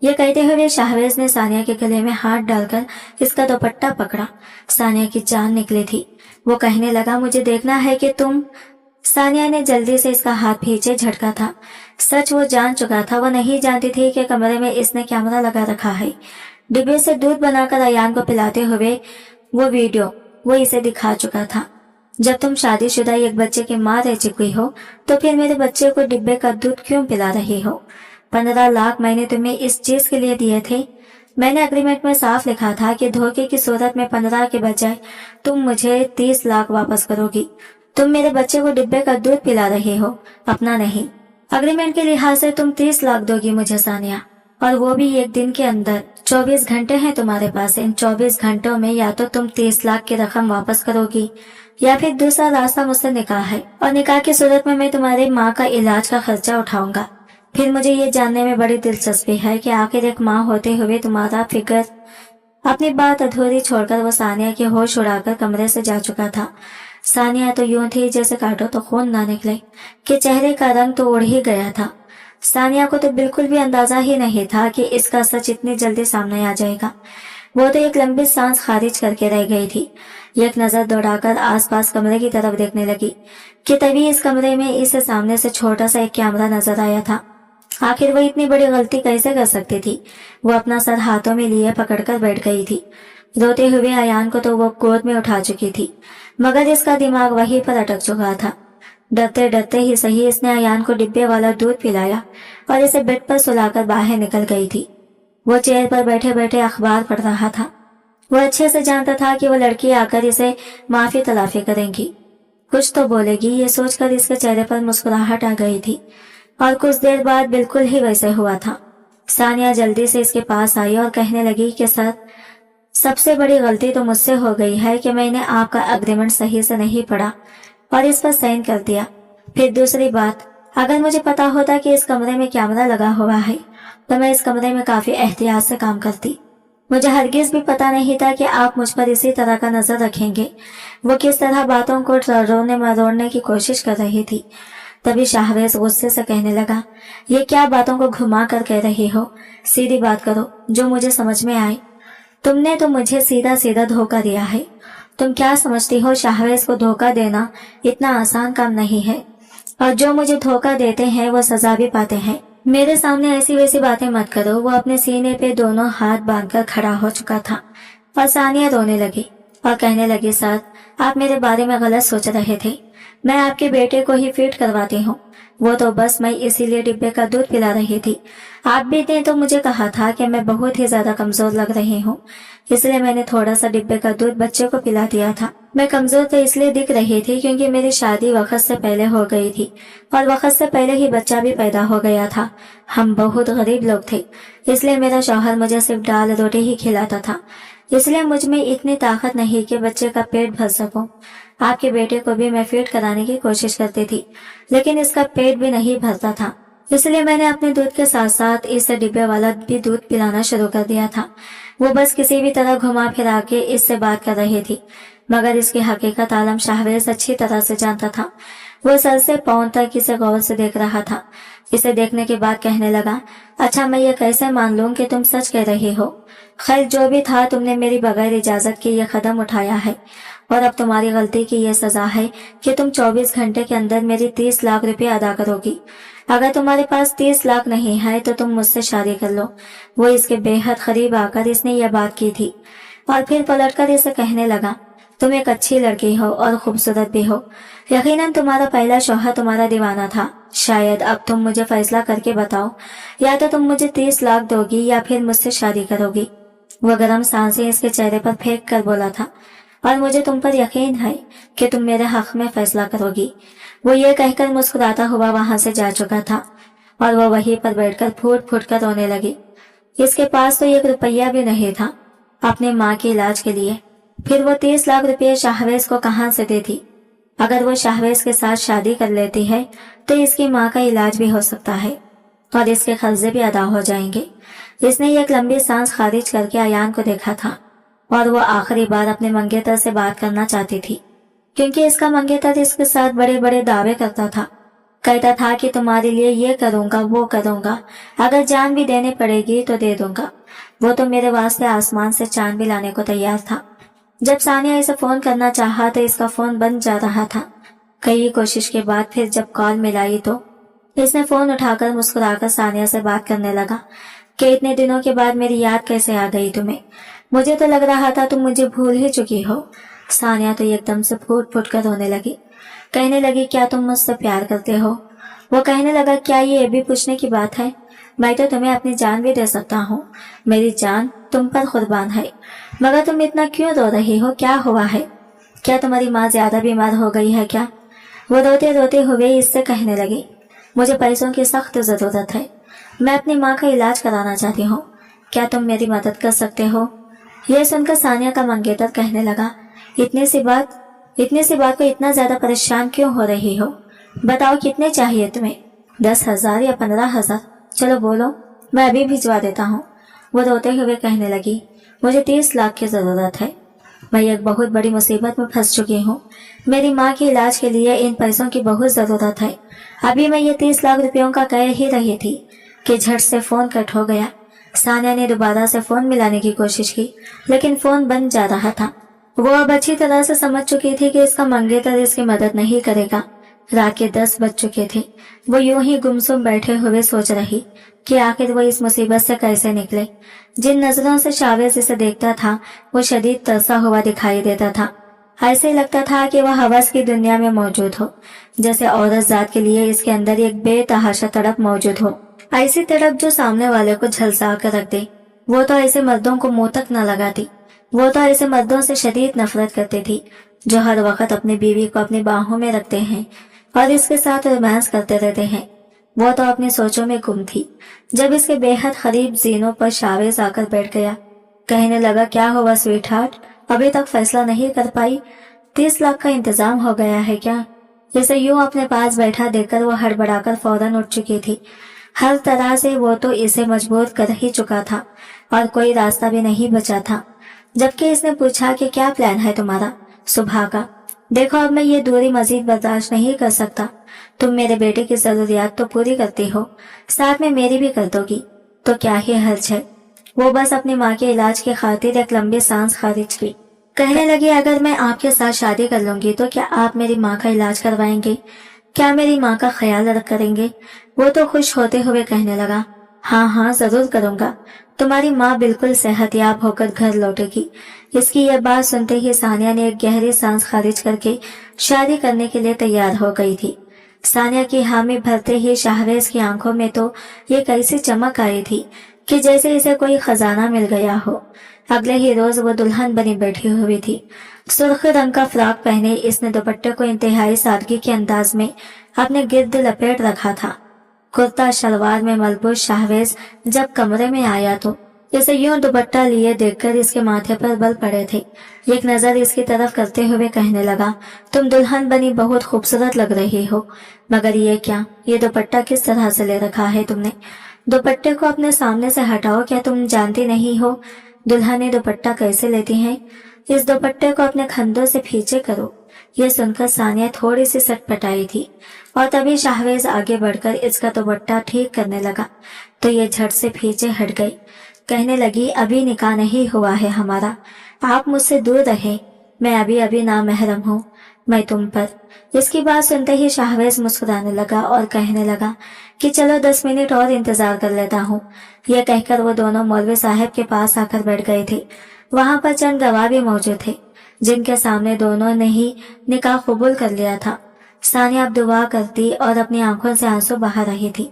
ये कहते हुए शाहवेज ने सानिया के गले में हाथ डालकर इसका दुपट्टा पकड़ा। सानिया की जान निकली थी। वो कहने लगा, मुझे देखना है कि तुम। सानिया ने जल्दी से इसका हाथ पीछे झटका था। सच वो जान चुका था। वो नहीं जानती थी कि कमरे में इसने कैमरा लगा रखा है। डिब्बे से दूध बनाकर अयान को पिलाते हुए वो वीडियो वो इसे दिखा चुका था। जब तुम शादीशुदा एक बच्चे की माँ रह चुकी हो तो फिर मेरे बच्चे को डिब्बे का दूध क्यों पिला रही हो? 15 लाख मैंने तुम्हें इस चीज के लिए दिए थे। मैंने एग्रीमेंट में साफ लिखा था कि धोखे की सूरत में 15 के बजाय तुम मुझे 30 लाख वापस करोगी। तुम मेरे बच्चे को डिब्बे का दूध पिला रहे हो, अपना नहीं। एग्रीमेंट के लिहाज से तुम 30 लाख दोगी मुझे सानिया, और वो भी एक दिन के अंदर। 24 घंटे हैं तुम्हारे पास। इन 24 घंटों में या तो तुम 30 लाख की रकम वापस करोगी या फिर दूसरा रास्ता मुझसे निकाह है, और निकाह की सूरत में मैं तुम्हारी माँ का इलाज का खर्चा उठाऊंगा। फिर मुझे ये जानने में बड़ी दिलचस्पी है कि आखिर एक माँ होते हुए तुम्हारा फिक्र। अपनी बात अधूरी छोड़कर वो सानिया के होश उड़ाकर कमरे से जा चुका था। सानिया तो यूं थी जैसे काटो तो खून ना निकले, कि चेहरे का रंग तो उड़ ही गया था। सानिया को तो बिल्कुल भी अंदाजा ही नहीं था कि इसका सच इतनी जल्दी सामने आ जाएगा। वो तो एक लंबी सांस खारिज करके रह गई थी। एक नजर दौड़ाकर आसपास कमरे की तरफ देखने लगी कि तभी इस कमरे में इसे सामने से छोटा सा एक कैमरा नजर आया था। आखिर वो इतनी बड़ी गलती कैसे कर सकती थी? वो अपना सर हाथों में लिए पकड़कर बैठ गई थी। रोते हुए अयान को तो वो गोद में उठा चुकी थी, मगर इसका दिमाग वहीं पर अटक चुका था। डरते डरते ही सही इसने अयान को डिब्बे वाला दूध पिलाया और इसे बेड पर सुलाकर बाहर निकल गई थी। वो चेयर पर बैठे बैठे अखबार पढ़ रहा था। वो अच्छे से जानता था कि वो लड़की आकर इसे माफी तलाफी करेंगी, कुछ तो बोलेगी। ये सोचकर इसके चेहरे पर मुस्कुराहट आ गई थी और कुछ देर बाद बिल्कुल ही वैसे हुआ था। सानिया जल्दी से इसके पास आई और कहने लगी कि सर, सबसे बड़ी गलती तो मुझसे हो गई है कि मैंने आपका एग्रीमेंट सही से नहीं पढ़ा और इस पर साइन कर दिया। फिर दूसरी बात, अगर मुझे पता होता कि इस कमरे में कैमरा लगा हुआ है तो मैं इस कमरे में काफी एहतियात से काम करती। मुझे हरगिज भी पता नहीं था कि आप मुझ पर इसी तरह का नजर रखेंगे। वो किस तरह बातों को रोने मरोड़ने की कोशिश कर रही थी। तभी शाहवेज गुस्से से कहने लगा, ये क्या बातों को घुमा कर कह रही हो? सीधी बात करो जो मुझे समझ में आए। तुमने तो मुझे सीधा सीधा धोखा दिया है। तुम क्या समझती हो शाहवेज को धोखा देना इतना आसान काम नहीं है, और जो मुझे धोखा देते हैं वो सजा भी पाते हैं। मेरे सामने ऐसी वैसी बातें मत करो। वो अपने सीने पे दोनों हाथ बांधकर खड़ा हो चुका था और सानिया रोने लगी और कहने लगी, सर आप मेरे बारे में गलत सोच रहे थे। मैं आपके बेटे को ही फीड करवाती हूँ। वो तो बस मैं इसीलिए डिब्बे का दूध पिला रही थी। आप भी ने तो मुझे कहा था कि मैं बहुत ही ज्यादा कमजोर लग रही हूँ, इसलिए मैंने थोड़ा सा डिब्बे का दूध बच्चे को पिला दिया था। मैं कमजोर तो इसलिए दिख रही थी क्योंकि मेरी शादी वक्त से पहले हो गई थी और वक्त से पहले ही बच्चा भी पैदा हो गया था। हम बहुत गरीब लोग थे, इसलिए मेरा शौहर मुझे सिर्फ दाल रोटी ही खिलाता था। इसलिए मुझ में इतनी ताकत नहीं कि बच्चे का पेट भर सकूं। आपके बेटे को भी मैं फीड कराने की कोशिश करती थी, लेकिन इसका पेट भी नहीं भरता था। इसलिए मैंने अपने दूध के साथ साथ इस डिब्बे वाला भी दूध पिलाना शुरू कर दिया था। वो बस किसी भी तरह घुमा फिरा के इससे बात कर रही थी, मगर इसकी हकीकत आलम शाहवेज अच्छी तरह से जानता था। वो सर से पांव तक इसे गौर से देख रहा था। इसे देखने के बाद कहने लगा, अच्छा मैं ये कैसे मान लूं कि तुम सच कह रही हो? खैर जो भी था, तुमने मेरी बगैर इजाजत के ये कदम उठाया है और अब तुम्हारी गलती की ये सजा है कि तुम 24 घंटे के अंदर मेरी 30 लाख रुपए अदा करोगी। अगर तुम्हारे पास 30 लाख नहीं है तो तुम मुझसे शादी कर लो। वो इसके बेहद करीब आकर इसने यह बात की थी और फिर पलटकर इसे कहने लगा, तुम एक अच्छी लड़की हो और खूबसूरत भी हो। यकीनन तुम्हारा पहला शौहर तुम्हारा दीवाना था। शायद अब तुम मुझे फैसला करके बताओ, या तो तुम मुझे 30 लाख दोगी या फिर मुझसे शादी करोगी। वो गर्म सांसें इसके चेहरे पर फेंक कर बोला था, और मुझे तुम पर यकीन है कि तुम मेरे हक में फैसला करोगी। वो ये कहकर मुस्कुराता हुआ वहां से जा चुका था और वो वहीं पर बैठकर फूट फूट कर रोने लगी। इसके पास तो 1 रुपया भी नहीं था अपने माँ के इलाज के लिए। फिर वो 30 लाख रुपये शाहवेज को कहां से देती? अगर वो शाहवेज के साथ शादी कर लेती है तो इसकी माँ का इलाज भी हो सकता है और इसके खर्चे भी अदा हो जाएंगे। इसने एक लंबी सांस खारिज करके अयान को देखा था और वो आखिरी बार अपने मंगेतर से बात करना चाहती थी, क्योंकि इसका मंगेतर इसके साथ बड़े बड़े दावे करता था। कहता था कि तुम्हारे लिए ये करूंगा वो करूंगा, अगर जान भी देने पड़ेगी तो दे दूंगा। वो तो मेरे वास्ते आसमान से चांद भी लाने को तैयार था। जब सानिया इसे फोन करना चाहा तो इसका फोन बंद जा रहा था। कई कोशिश के बाद फिर जब कॉल मिलाई तो इसने फोन उठाकर मुस्कुराकर सानिया से बात करने लगा कि इतने दिनों के बाद मेरी याद कैसे आ गई तुम्हें? मुझे तो लग रहा था तुम मुझे भूल ही चुकी हो। सानिया तो एकदम से फूट फूट कर रोने लगी। कहने लगी, क्या तुम मुझसे प्यार करते हो? वो कहने लगा, क्या ये भी पूछने की बात है? मैं तो तुम्हें अपनी जान भी दे सकता हूँ। मेरी जान तुम पर कुर्बान है। मगर तुम इतना क्यों रो रही हो? क्या हुआ है? क्या तुम्हारी माँ ज्यादा बीमार हो गई है क्या? वो रोते रोते हुए इससे कहने लगी, मुझे पैसों की सख्त जरूरत है। मैं अपनी माँ का इलाज कराना चाहती हूँ। क्या तुम मेरी मदद कर सकते हो? यह सुनकर सानिया का मंगेतर कहने लगा, इतनी सी बात को इतना ज्यादा परेशान क्यों हो रही हो? बताओ कितने चाहिए तुम्हें? 10,000 या 15,000? चलो बोलो, मैं अभी भिजवा देता हूँ। वो रोते हुए कहने लगी, मुझे 30 लाख की जरूरत है। मैं एक बहुत बड़ी मुसीबत में फंस चुकी हूँ। मेरी माँ के इलाज के लिए इन पैसों की बहुत जरूरत है। अभी मैं ये 30 लाख रुपयों का कह ही रही थी कि झट से फोन कट हो गया। सानिया ने दोबारा से फोन मिलाने की कोशिश की, लेकिन फोन बंद जा रहा था। वो अब अच्छी तरह से समझ चुकी थी कि इसका मंगेतर इसकी मदद नहीं करेगा। रात के 10 बज चुके थे। वो यूं ही गुमसुम बैठे हुए सोच रही कि आखिर वो इस मुसीबत से कैसे निकले। जिन नजरों से शावेज इसे देखता था वो शदीद तरसा हुआ दिखाई देता था। ऐसे लगता था कि वह हवस की दुनिया में मौजूद हो, जैसे औरत जात के लिए इसके अंदर एक बेतहाशा तड़प मौजूद हो। ऐसी तड़प जो सामने वाले को झलसा कर रख दे। वो तो ऐसे मर्दों को मुंह तक न लगाती। वो तो ऐसे मर्दों से शदीद नफरत करती थी जो हर वक्त अपनी बीवी को अपनी बाहों में रखते हैं और इसके साथ रोमांस करते रहते हैं। वो तो अपनी सोचों में गुम थी जब इसके बेहद करीब जीनों पर शावेज आकर बैठ गया। कहने लगा, क्या हुआ स्वीट हार्ट, अभी तक फैसला नहीं कर पाई? 30 लाख का इंतजाम हो गया है क्या? इसे यूं अपने पास बैठा देखकर वो हड़बड़ाकर फौरन उठ चुकी थी। हर तरह से वो तो इसे मजबूर कर ही चुका था और कोई रास्ता भी नहीं बचा था। जबकि इसने पूछा कि क्या प्लान है तुम्हारा सुबह का? देखो, अब मैं ये दूरी मजीद बर्दाश्त नहीं कर सकता। तुम मेरे बेटे की जरूरियात तो पूरी करती हो, साथ में मेरी भी कर दोगी, तो क्या ही हर्ज है। वो बस अपनी माँ के इलाज की खातिर एक लंबी सांस खारिज की। कहने लगी, अगर मैं आपके साथ शादी कर लूंगी तो क्या आप मेरी माँ का इलाज करवाएंगे? क्या मेरी माँ का ख्याल करेंगे? वो तो खुश होते हुए कहने लगा, हाँ हाँ जरूर करूंगा, तुम्हारी माँ बिल्कुल सेहतयाब होकर घर लौटेगी। इसकी यह बात सुनते ही सानिया ने एक गहरी सांस खारिज करके शादी करने के लिए तैयार हो गई थी। सानिया की हामी भरते ही शाहवेज की आंखों में तो ये कैसी चमक आई थी कि जैसे इसे कोई खजाना मिल गया हो। अगले ही रोज वो दुल्हन बनी बैठी हुई थी। सुर्ख रंग का फ्रॉक पहने इसने दुपट्टे को इंतहाई सादगी के अंदाज में अपने गिर्द लपेट रखा था। कुर्ता शलवार में मलबूस शाहवेज जब कमरे में आया तो इसे यूं दुपट्टा लिए देखकर इसके माथे पर बल पड़े थे। एक नजर इसकी तरफ करते हुए कहने लगा, तुम दुल्हन बनी बहुत खूबसूरत लग रही हो, मगर ये क्या, ये दुपट्टा किस तरह से ले रखा है तुमने? दुपट्टे को अपने सामने से हटाओ, क्या तुम जानती नहीं हो दुल्हनें दुपट्टा कैसे लेती हैं? इस दुपट्टे को अपने कंधों से पीछे करो। यह सुनकर सानिया थोड़ी सी सटपटाई थी और तभी शाहवेज आगे बढ़कर इसका दुपट्टा ठीक करने लगा तो ये झट से पीछे हट गई। कहने लगी, अभी निकाह नहीं हुआ है हमारा, आप मुझसे दूर रहे, मैं अभी अभी नामहरम हूँ, मैं तुम पर। इसकी बात सुनते ही शाहवेज मुस्कुराने लगा और कहने लगा कि चलो 10 मिनट और इंतजार कर लेता हूँ। यह कहकर वो दोनों मौलवी साहब के पास आकर बैठ गए थे। वहां पर चंद गवाह भी मौजूद थे जिनके सामने दोनों ने ही निकाह कबूल कर लिया था। सानिया अब दुआ करती और अपनी आंखों से आंसू बहा रही थी।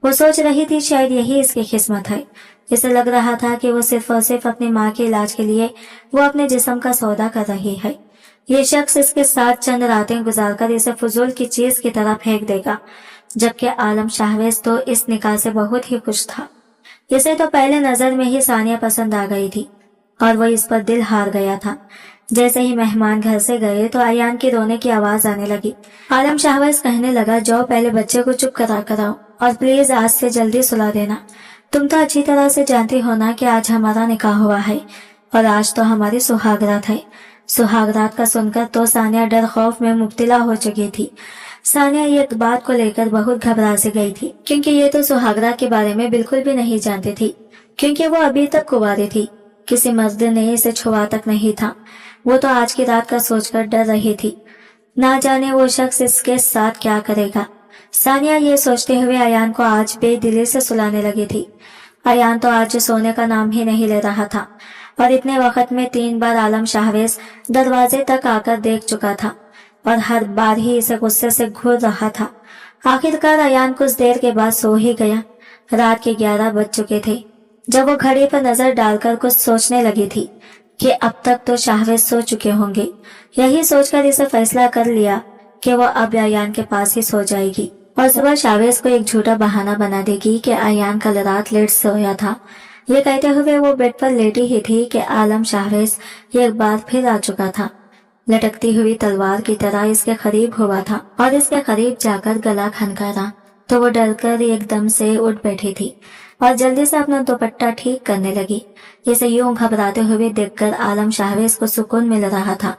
वो सोच रही थी शायद यही इसकी किस्मत है। इसे लग रहा था कि वो सिर्फ और सिर्फ अपनी माँ के इलाज के लिए वो अपने जिस्म का सौदा कर रही है। ये शख्स इसके साथ चंद रातें गुजारकर इसे फजूल की चीज की तरह फेंक देगा, जबकि आलम शाहवेज तो इस निकाह से बहुत ही खुश था। इसे तो पहले नजर में ही सानिया पसंद आ गई थी और वो इस पर दिल हार गया था। जैसे ही मेहमान घर से गए तो अयान की रोने की आवाज आने लगी। आलम शाहवेज कहने लगा, जाओ पहले बच्चे को चुप करा कराओ और प्लीज आज से जल्दी सुला देना। तुम तो अच्छी तरह से जानती हो ना कि आज हमारा निकाह हुआ है और आज तो हमारी सुहागरात है। सुहागरात का सुनकर तो सानिया डर खौफ में मुब्तला हो चुकी थी। सानिया ये बात को लेकर बहुत घबरा सी गई थी क्योंकि ये तो सुहागरात के बारे में बिल्कुल भी नहीं जानती थी, क्योंकि वो अभी तक कुंवारी थी, किसी मर्द ने इसे छुआ तक नहीं था। वो तो आज की रात का सोचकर डर रही थी, ना जाने वो शख्स इसके साथ क्या करेगा। सानिया ये सोचते हुए अयान को आज बेदिली से सुलाने लगी थी। अयान तो आज सोने का नाम ही नहीं ले रहा था और इतने वक्त में 3 बार आलम शाहवेज दरवाजे तक आकर देख चुका था और हर बार ही इसे गुस्से से घूर रहा था। आखिरकार अयान कुछ देर के बाद सो ही गया। रात के 11 बज चुके थे जब वो घड़ी पर नजर डालकर कुछ सोचने लगी थी कि अब तक तो शाहवेज सो चुके होंगे। यही सोचकर इसे फैसला कर लिया कि वो अब अयान के पास ही सो जाएगी और सुबह शाहवेज को एक झूठा बहाना बना देगी कि अयान कल रात लेट सोया था। ये कहते हुए वो बेड पर लेटी ही थी कि आलम शाहवेज एक बार फिर आ चुका था। लटकती हुई तलवार की तरह इसके करीब हुआ था और इसके करीब जाकर गला खनकारा तो वो डरकर एकदम से उठ बैठी थी और जल्दी से अपना दुपट्टा ठीक करने लगी। इसे यूं घबराते हुए देखकर आलम शाहवेज को सुकून मिल रहा था।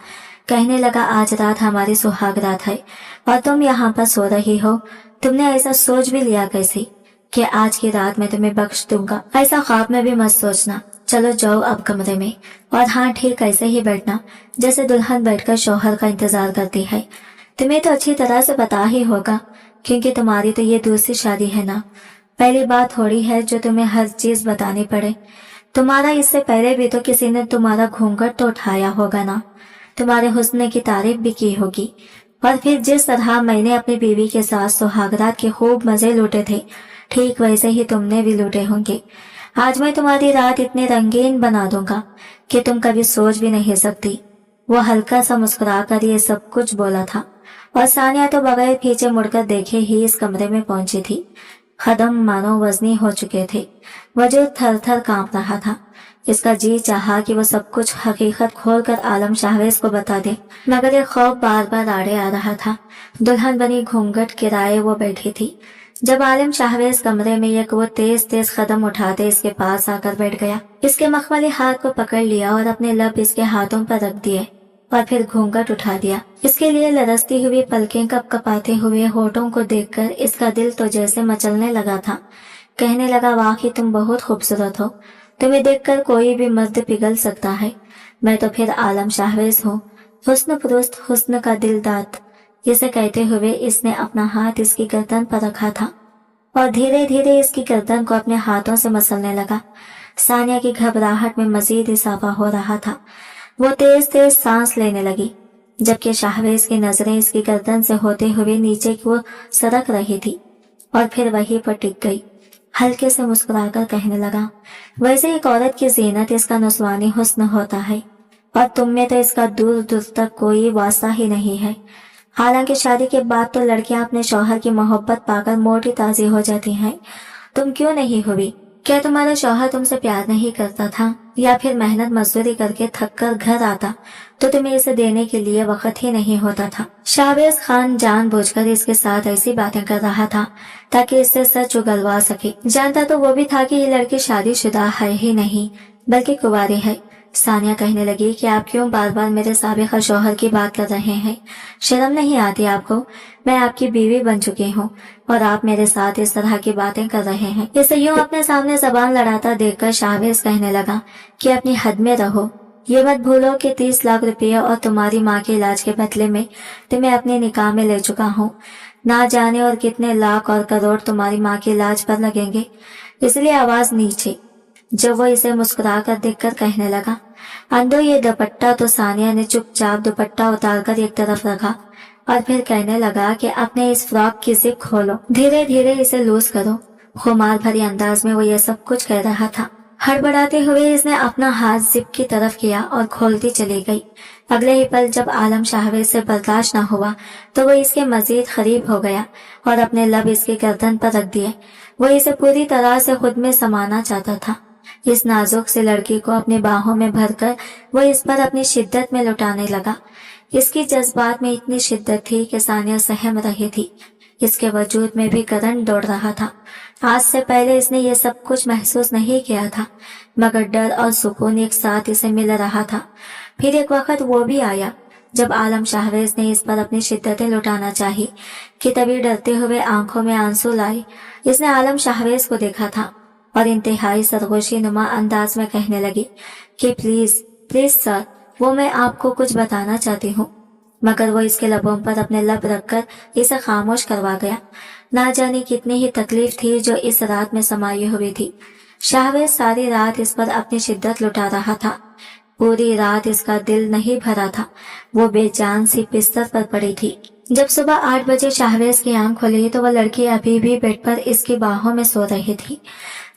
कहने लगा, आज रात हमारी सुहाग रात है और तुम यहाँ पर सो रही हो। तुमने ऐसा सोच भी लिया कैसे कि आज की रात मैं तुम्हें बख्श दूंगा? ऐसा ख्वाब में भी मत सोचना। चलो जाओ अब कमरे में, और हाँ ठीक ऐसे ही बैठना जैसे दुल्हन बैठकर शौहर का इंतजार करती है। तुम्हें तो अच्छी तरह से पता ही होगा क्योंकि तुम्हारी तो ये दूसरी शादी है ना। पहली बात थोड़ी है जो तुम्हें हर चीज बतानी पड़े। तुम्हारा इससे पहले भी तो किसी ने तुम्हारा घूंघट तो उठाया होगा ना, तुम्हारे हुस्न की तारीफ भी की होगी। और फिर जिस तरह मैंने अपनी बीवी के साथ सुहागरात के खूब मजे लूटे थे, ठीक वैसे ही तुमने भी लूटे होंगे। आज मैं तुम्हारी रात इतने रंगीन बना दूंगा कि तुम कभी सोच भी नहीं सकती। वो हल्का सा मुस्कुरा कर ये सब कुछ बोला था और सानिया तो बगैर पीछे मुड़कर देखे ही इस कमरे में पहुंची थी। कदम मानो वजनी हो चुके थे, वजूद थर थर कांप रहा था। इसका जी चाहा कि वो सब कुछ हकीकत खोलकर आलम शाहवेज को बता दे, मगर ये खौफ बार बार आड़े आ रहा था। दुल्हन बनी घूंघट किराए वो बैठी थी। जब आलम शाहवेज कमरे में एक वो तेज तेज कदम उठाते इसके पास आकर बैठ गया। इसके मखमली हाथ को पकड़ लिया और अपने लब इसके हाथों पर रख दिए और फिर घूंघट उठा दिया। इसके लिए लरसती हुई पलकें कपकपाते हुए होठों को देखकर इसका दिल तो जैसे मचलने लगा था। कहने लगा, वाकई तुम बहुत खूबसूरत हो, तुम्हें देखकर कोई भी मर्द पिघल सकता है। मैं तो फिर आलम शाहवेज हूँ, हुस्न फरोस्त, हुस्न का दिलदात। इसे कहते हुए इसने अपना हाथ इसकी गर्दन पर रखा था और धीरे धीरे इसकी गर्दन को अपने हाथों से मसलने लगा। सानिया की घबराहट में मजीद इजाफा हो रहा था। वो तेज तेज सांस लेने लगी, जबकि शाहवेज की नजरें इसकी गर्दन से होते हुए नीचे की ओर सरक रही थी और फिर वहीं पर टिक गई। हल्के से मुस्कुराकर कहने लगा, वैसे एक औरत की जीनत इसका नुस्वानी हुस्न होता है और तुम में तो इसका दूर दूर तक कोई वास्ता ही नहीं है। हालांकि शादी के बाद तो लड़कियां अपने शौहर की मोहब्बत पाकर मोटी ताजी हो जाती हैं। तुम क्यों नहीं हुई? क्या तुम्हारा शौहर तुमसे प्यार नहीं करता था, या फिर मेहनत मजदूरी करके थक कर घर आता तो तुम्हें इसे देने के लिए वक्त ही नहीं होता था? शाहबाज खान जानबूझकर इसके साथ ऐसी बातें कर रहा था ताकि इससे सच उगलवा सके। जानता तो वो भी था कि ये लड़की शादीशुदा है ही नहीं बल्कि कुंवारी है। सानिया कहने लगी कि आप क्यों बार बार मेरे साबिका शौहर की बात कर रहे हैं? शर्म नहीं आती आपको? मैं आपकी बीवी बन चुकी हूँ और आप मेरे साथ इस तरह की बातें कर रहे हैं। इसे यूं अपने सामने जबान लड़ाता देखकर शाहबाज कहने लगा कि अपनी हद में रहो। ये मत भूलो कि 30 लाख रुपये और तुम्हारी माँ के इलाज के बदले में तुम्हें अपने निकाह में ले चुका हूँ। ना जाने और कितने लाख और करोड़ तुम्हारी माँ के इलाज पर लगेंगे। इसलिए आवाज नीचे। जब वो इसे मुस्कुरा कर देखकर कहने लगा, अंदो ये दुपट्टा, तो सानिया ने चुपचाप दुपट्टा उतारकर एक तरफ रखा और फिर कहने लगा कि अपने इस फ्रॉक की जिप खोलो, धीरे धीरे इसे लूज करो। खुमार भरी अंदाज में वो ये सब कुछ कह रहा था। हड़बड़ाते हुए इसने अपना हाथ जिप की तरफ किया और खोलती चली गई। अगले ही पल जब आलम शाहबाज से बर्दाश्त न हुआ तो वो इसके मजीद करीब हो गया और अपने लब इसकी गर्दन पर रख दिए। वो इसे पूरी तरह से खुद में समाना चाहता था। इस नाजुक से लड़की को अपनी बाहों में भरकर वो इस पर अपनी शिद्दत में लुटाने लगा। इसकी जज्बात में इतनी शिद्दत थी कि सानिया सहम रही थी। इसके वजूद में भी करंट दौड़ रहा था। आज से पहले इसने ये सब कुछ महसूस नहीं किया था, मगर डर और सुकून एक साथ इसे मिल रहा था। फिर एक वक्त वो भी आया जब आलम शाहबाज ने इस पर अपनी शिद्दतें लुटाना चाही कि तभी डरते हुए आंखों में आंसू लाए इसने आलम शाहबाज को देखा था और इंतहाई सरगोशी नुमा अंदाज में कहने लगी कि प्लीज प्लीज सर, वो मैं आपको कुछ बताना चाहती हूँ। मगर वो इसके लबों पर अपने लब रखकर इसे खामोश करवा गया। ना जाने कितनी ही तकलीफ थी जो इस रात में समाई हुई थी। शाहबाज सारी रात इस पर अपनी शिद्दत लुटा रहा था। पूरी रात इसका दिल नहीं भरा था। वो बेजान सी बिस्तर पर पड़ी थी। जब सुबह 8 बजे शाहबाज की आंख खुली तो वह लड़की अभी भी बेड पर इसकी बाहों में सो रही थी।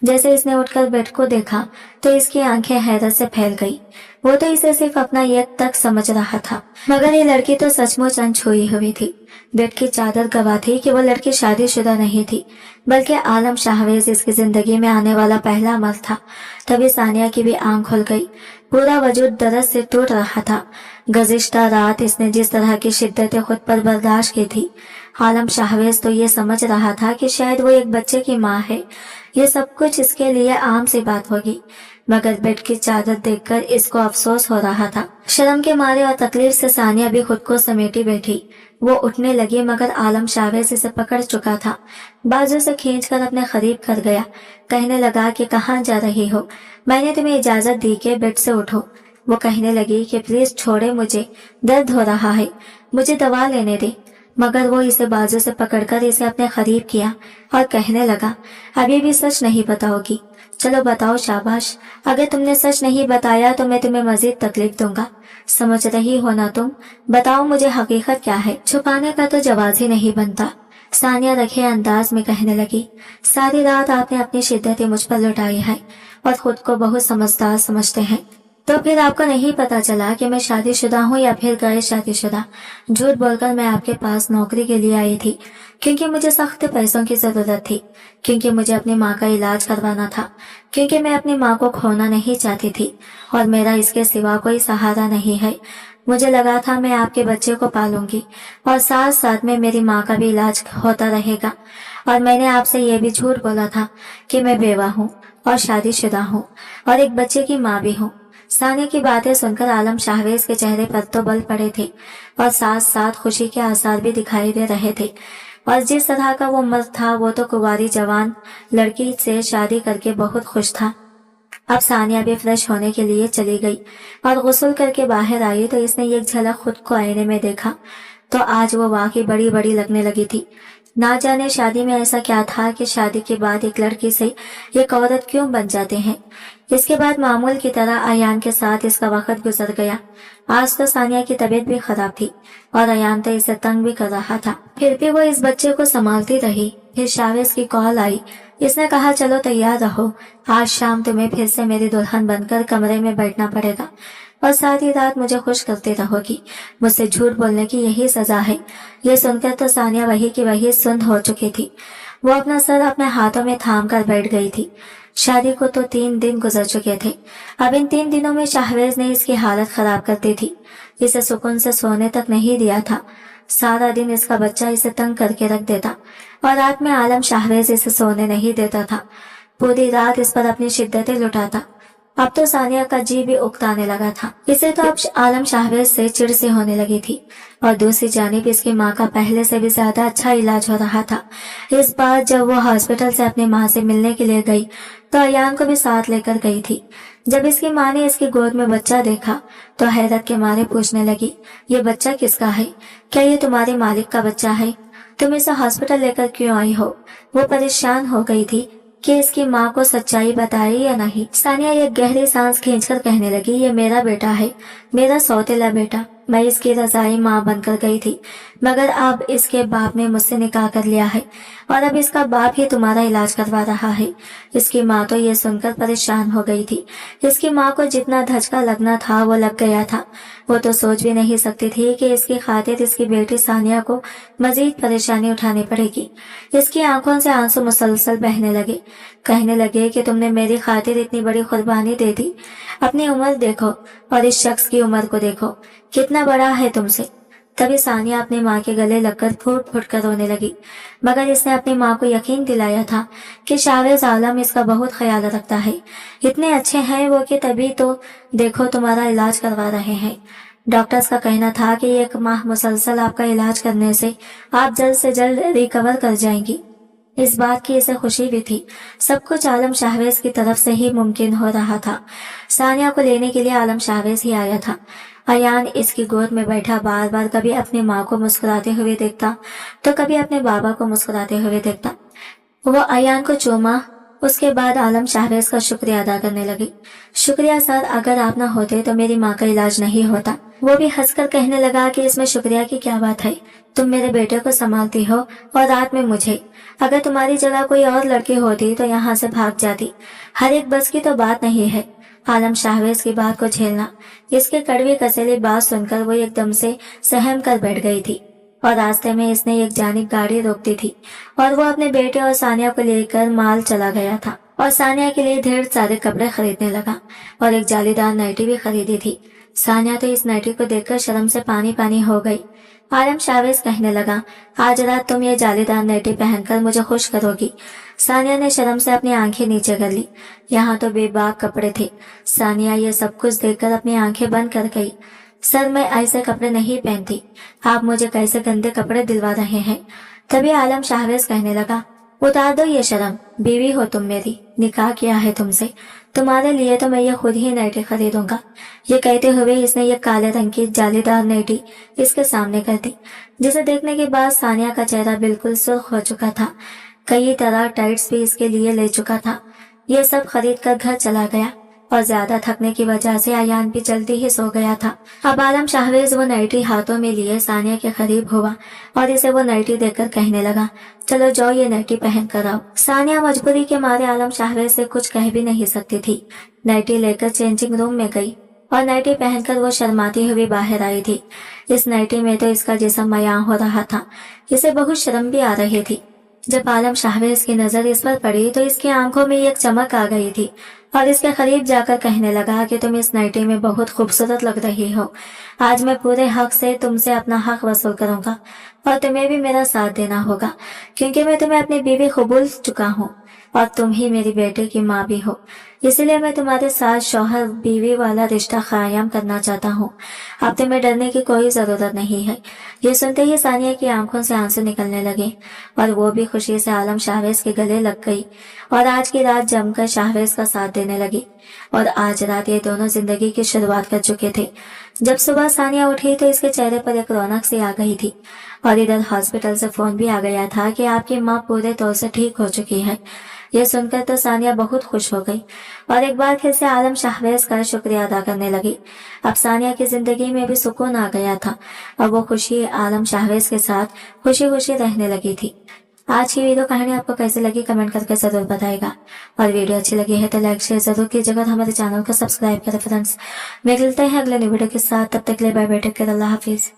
जैसे इसने उठकर बेड को देखा तो इसकी आंखें हैरत से फैल गई। वो तो इसे सिर्फ अपना यक तक समझ रहा था, मगर ये लड़की तो सचमुच अनछुई हुई थी। बेड की चादर गवाह थी कि वो लड़की शादीशुदा नहीं थी, बल्कि आलम शाहबाज इसकी जिंदगी में आने वाला पहला मर्द था। तभी सानिया की भी आंख खुल गई। पूरा वजूद दर्द से टूट रहा था। गुज़िश्ता रात इसने जिस तरह की शिद्दतें खुद पर बर्दाश्त की थी, आलम शाहबाज तो ये समझ रहा था कि शायद वो एक बच्चे की माँ है। ये सब कुछ इसके लिए आम सी बात होगी, मगर बेड की चादर देखकर इसको अफसोस हो रहा था। शर्म के मारे और तकलीफ से सानिया भी खुद को समेटी बैठी। वो उठने लगी मगर आलम शाहबाज इसे पकड़ चुका था। बाजू से खींचकर अपने करीब कर गया। कहने लगा कि कहाँ जा रही हो? मैंने तुम्हें इजाजत दी कि बेड से उठो। वो कहने लगी कि प्लीज छोड़े, मुझे दर्द हो रहा है, मुझे दवा लेने दे। मगर वो इसे बाजू से पकड़कर इसे अपने करीब किया और कहने लगा, अभी भी सच नहीं बताओगी? चलो बताओ, शाबाश। अगर तुमने सच नहीं बताया तो मैं तुम्हें मजीद तकलीफ दूंगा। समझ रही हो ना तुम? बताओ मुझे हकीकत क्या है। छुपाने का तो जवाब ही नहीं बनता। सानिया रखे अंदाज में कहने लगी, सारी रात आपने अपनी शिद्दतें मुझ पर लुटाई है और खुद को बहुत समझदार समझते हैं, तो फिर आपको नहीं पता चला कि मैं शादीशुदा हूँ या फिर गैर शादीशुदा? झूठ बोलकर मैं आपके पास नौकरी के लिए आई थी क्योंकि मुझे सख्त पैसों की जरूरत थी, क्योंकि मुझे अपनी माँ का इलाज करवाना था, क्योंकि मैं अपनी माँ को खोना नहीं चाहती थी और मेरा इसके सिवा कोई सहारा नहीं है। मुझे लगा था मैं आपके बच्चे को पालूंगी और साथ साथ में मेरी माँ का भी इलाज होता रहेगा। और मैंने आपसे ये भी झूठ बोला था कि मैं बेवा हूँ और शादीशुदा हूँ और एक बच्चे की माँ भी हूँ। सानिया की बातें सुनकर आलम शाहबाज के चेहरे पर तो बल पड़े थे और साथ साथ खुशी के आसार भी दिखाई दे रहे थे। और जिस तरह का वो मर्द था वो तो कुंवारी जवान लड़की से शादी करके बहुत खुश था। अब सानिया भी फ्रेश होने के लिए चली गई और गुस्ल करके बाहर आई तो इसने एक झलक खुद को आईने में देखा तो आज वो वाकई बड़ी बड़ी लगने लगी थी। ना जाने शादी में ऐसा क्या था कि शादी के बाद एक लड़की से एक औरत क्यों बन जाते हैं। اس کے بعد معمول کی طرح ایان کے ساتھ اس کا وقت گزر گیا۔ آج تو ثانیہ کی طبیعت بھی خراب تھی اور ایان تو اسے تنگ بھی کر رہا تھا، پھر بھی وہ اس بچے کو سنبھالتی رہی۔ پھر شاویز کی کال آئی۔ اس نے کہا چلو تیار رہو، آج شام تمہیں پھر سے میری دلہن بن کر کمرے میں بیٹھنا پڑے گا اور ساری رات مجھے خوش کرتے رہو گی۔ مجھ سے جھوٹ بولنے کی یہی سزا ہے۔ یہ سن کر تو ثانیہ وہی کی وہی سند ہو چکی تھی۔ وہ اپنا سر اپنے ہاتھوں میں تھام کر بیٹھ گئی تھی۔ شادی کو تو 3 دن گزر چکے تھے۔ اب ان 3 دنوں میں شاہویز نے اس کی حالت خراب کر دی تھی۔ اسے سکون سے سونے تک نہیں دیا تھا۔ سارا دن اس کا بچہ اسے تنگ کر کے رکھ دیتا اور رات میں عالم شاہویز اسے سونے نہیں دیتا تھا۔ پوری رات اس پر اپنی شدتیں لٹاتا۔ اب تو ثانیہ کا جی بھی اکتانے لگا تھا۔ اسے تو اب عالم شاہویز سے چڑ سی ہونے لگی تھی اور دوسری جانب اس کی ماں کا پہلے سے بھی زیادہ اچھا علاج ہو رہا تھا۔ اس بار جب وہ ہاسپٹل سے اپنی ماں سے ملنے کے لیے گئی تو ایان کو بھی ساتھ لے کر گئی تھی۔ جب اس کی ماں نے اس کی گود میں بچہ دیکھا تو حیرت کے مارے پوچھنے لگی، یہ بچہ کس کا ہے؟ کیا یہ تمہارے مالک کا بچہ ہے؟ تم اسے ہاسپٹل لے کر کیوں آئی ہو؟ وہ پریشان ہو گئی تھی کہ اس کی ماں کو سچائی بتائے یا نہیں۔ ثانیہ ایک گہری سانس کھینچ کر کہنے لگی، یہ میرا بیٹا ہے، میرا سوتیلا بیٹا۔ میں اس کی رضائی ماں بن کر گئی تھی، مگر اب اس کے باپ نے مجھ سے نکاح کر لیا ہے اور اب اس کا باپ ہی تمہارا علاج کروا رہا ہے۔ اس کی ماں تو یہ سن کر پریشان ہو گئی تھی۔ اس کی ماں کو جتنا دھچکا لگنا تھا وہ لگ گیا تھا۔ وہ تو سوچ بھی نہیں سکتی تھی کہ اس کی خاطر اس کی بیٹی ثانیہ کو مزید پریشانی اٹھانی پڑے گی۔ اس کی آنکھوں سے آنسو مسلسل بہنے لگے۔ کہنے لگے کہ تم نے میری خاطر اتنی بڑی قربانی دے دی۔ اپنی عمر دیکھو اور اس شخص کی عمر کو دیکھو، کتنا بڑا ہے تم سے۔ تبھی ثانیہ اپنی ماں کے گلے لگ کر پھوٹ پھوٹ کر رونے لگی، مگر اس نے اپنی ماں کو یقین دلایا تھا کہ شاہویز عالم اس کا بہت خیال رکھتا ہے۔ اتنے اچھے ہیں وہ کہ تبھی تو دیکھو تمہارا علاج کروا رہے ہیں۔ ڈاکٹرز کا کہنا تھا کہ 1 ماہ مسلسل آپ کا علاج کرنے سے آپ جلد سے جلد ریکور کر جائیں گی۔ اس بات کی اسے خوشی بھی تھی۔ سب کچھ عالم شاہویز کی طرف سے ہی ممکن ہو رہا تھا۔ ثانیہ کو لینے کے لیے عالم شاہویز ہی آیا تھا۔ ایان اس کی گود میں بیٹھا بار بار کبھی اپنی ماں کو مسکراتے ہوئے دیکھتا تو کبھی اپنے بابا کو مسکراتے ہوئے دیکھتا۔ وہ ایان کو چوما، اس کے بعد عالم شاہویز کا شکریہ ادا کرنے لگی۔ شکریہ سر، اگر آپ نہ ہوتے تو میری ماں کا علاج نہیں ہوتا۔ وہ بھی ہنس کر کہنے لگا کہ اس میں شکریہ کی کیا بات ہے، تم میرے بیٹے کو سنبھالتی ہو اور رات میں مجھے۔ اگر تمہاری جگہ کوئی اور لڑکی ہوتی تو یہاں سے بھاگ جاتی۔ ہر ایک بس کی تو بات نہیں ہے عالم شاہویز کی بات کو جھیلنا۔ اس کے کڑوی کسیلی بات سن کر وہ ایک دم سے سہم کر بیٹھ گئی تھی اور راستے میں اس نے ایک جانب گاڑی روک دی تھی اور وہ اپنے بیٹے اور ثانیہ کو لے کر مال چلا گیا تھا اور ثانیہ کے لیے ڈھیر سارے کپڑے خریدنے لگا اور ایک جالی دار نائٹی بھی خریدی تھی۔ ثانیہ تو اس نائٹی کو دیکھ کر شرم سے پانی پانی ہو گئی۔ عالم شاہویز کہنے لگا، آج رات تم یہ جالی دار نائٹی پہن کر مجھے خوش کرو گی۔ ثانیہ نے شرم سے اپنی آنکھیں نیچے کر لی۔ یہاں تو بے باک کپڑے تھے۔ ثانیہ یہ سب کچھ دیکھ کر اپنی آنکھیں بند کر گئی۔ سر، میں ایسے کپڑے نہیں پہنتی، آپ مجھے کیسے گندے کپڑے دلوا رہے ہیں؟ تبھی عالم شاہویز کہنے لگا، اتار دو یہ شرم، بیوی ہو تم میری، نکاح کیا ہے تم سے، تمہارے لیے تو میں یہ خود ہی نائٹی خریدوں گا۔ یہ کہتے ہوئے اس نے یہ کالے رنگ کی جالی دار نائٹی اس کے سامنے کر دی، جسے دیکھنے کے بعد ثانیہ کا چہرہ بالکل سرخ ہو چکا تھا۔ کئی طرح ٹائٹس بھی اس کے لیے لے چکا تھا۔ یہ سب خرید کر گھر چلا گیا اور زیادہ تھکنے کی وجہ سے ایان بھی جلدی ہی سو گیا تھا۔ اب عالم شاہویز وہ نائٹی ہاتھوں میں لیے ثانیہ کے قریب ہوا اور اسے وہ نائٹی دیکھ کر کہنے لگا، چلو جاؤ یہ نائٹی پہن کر آؤ۔ ثانیہ مجبوری کے مارے عالم شاہویز سے کچھ کہہ بھی نہیں سکتی تھی۔ نائٹی لے کر چینجنگ روم میں گئی اور نائٹی پہن کر وہ شرماتی ہوئی باہر آئی تھی۔ اس نائٹی میں تو اس کا جسم میاں ہو رہا تھا، اسے بہت شرم بھی آ رہی تھی۔ جب عالم شاہویز کی نظر اس پر پڑی تو اس کی آنکھوں میں ایک چمک آ گئی تھی اور اس کے قریب جا کر کہنے لگا کہ تم اس نائٹی میں بہت خوبصورت لگ رہی ہو۔ آج میں پورے حق سے تم سے اپنا حق وصول کروں گا اور تمہیں بھی میرا ساتھ دینا ہوگا، کیونکہ میں تمہیں اپنی بیوی قبول چکا ہوں اور تم ہی میری بیٹے کی ماں بھی ہو، اس لیے میں تمہارے ساتھ شوہر بیوی والا رشتہ قائم کرنا چاہتا ہوں۔ اب تمہیں ڈرنے کی کوئی ضرورت نہیں ہے۔ یہ سنتے ہی ثانیہ کی آنکھوں سے آنسو نکلنے لگے اور وہ بھی خوشی سے عالم شاہویز کے گلے لگ گئی اور آج کی رات جم کر شاہویز کا ساتھ دینے لگی۔ اور آج رات یہ دونوں زندگی کی شروعات کر چکے تھے۔ جب صبح ثانیہ اٹھی تو اس کے چہرے پر ایک رونق سی آ گئی تھی اور ادھر ہاسپٹل سے فون بھی آ گیا تھا کہ آپ کی ماں پورے طور سے ٹھیک ہو چکی ہے۔ यह सुनकर तो सानिया बहुत खुश हो गई और एक बार फिर से आलम शाहवेज का शुक्रिया अदा करने लगी। अब सानिया की जिंदगी में भी सुकून आ गया था और वो खुशी आलम शाहवेज के साथ खुशी खुशी रहने लगी थी। आज की वीडियो कहानी आपको कैसी लगी कमेंट करके जरूर बताएगा और वीडियो अच्छी लगी है तो लाइक शेयर जरूर कीजिएगा। हमारे चैनल को सब्सक्राइब करें फ्रेंड्स। मिलते हैं अगले वीडियो के साथ, तब तक के लिए बाय बाय, टेक केयर, अल्लाह हाफिज।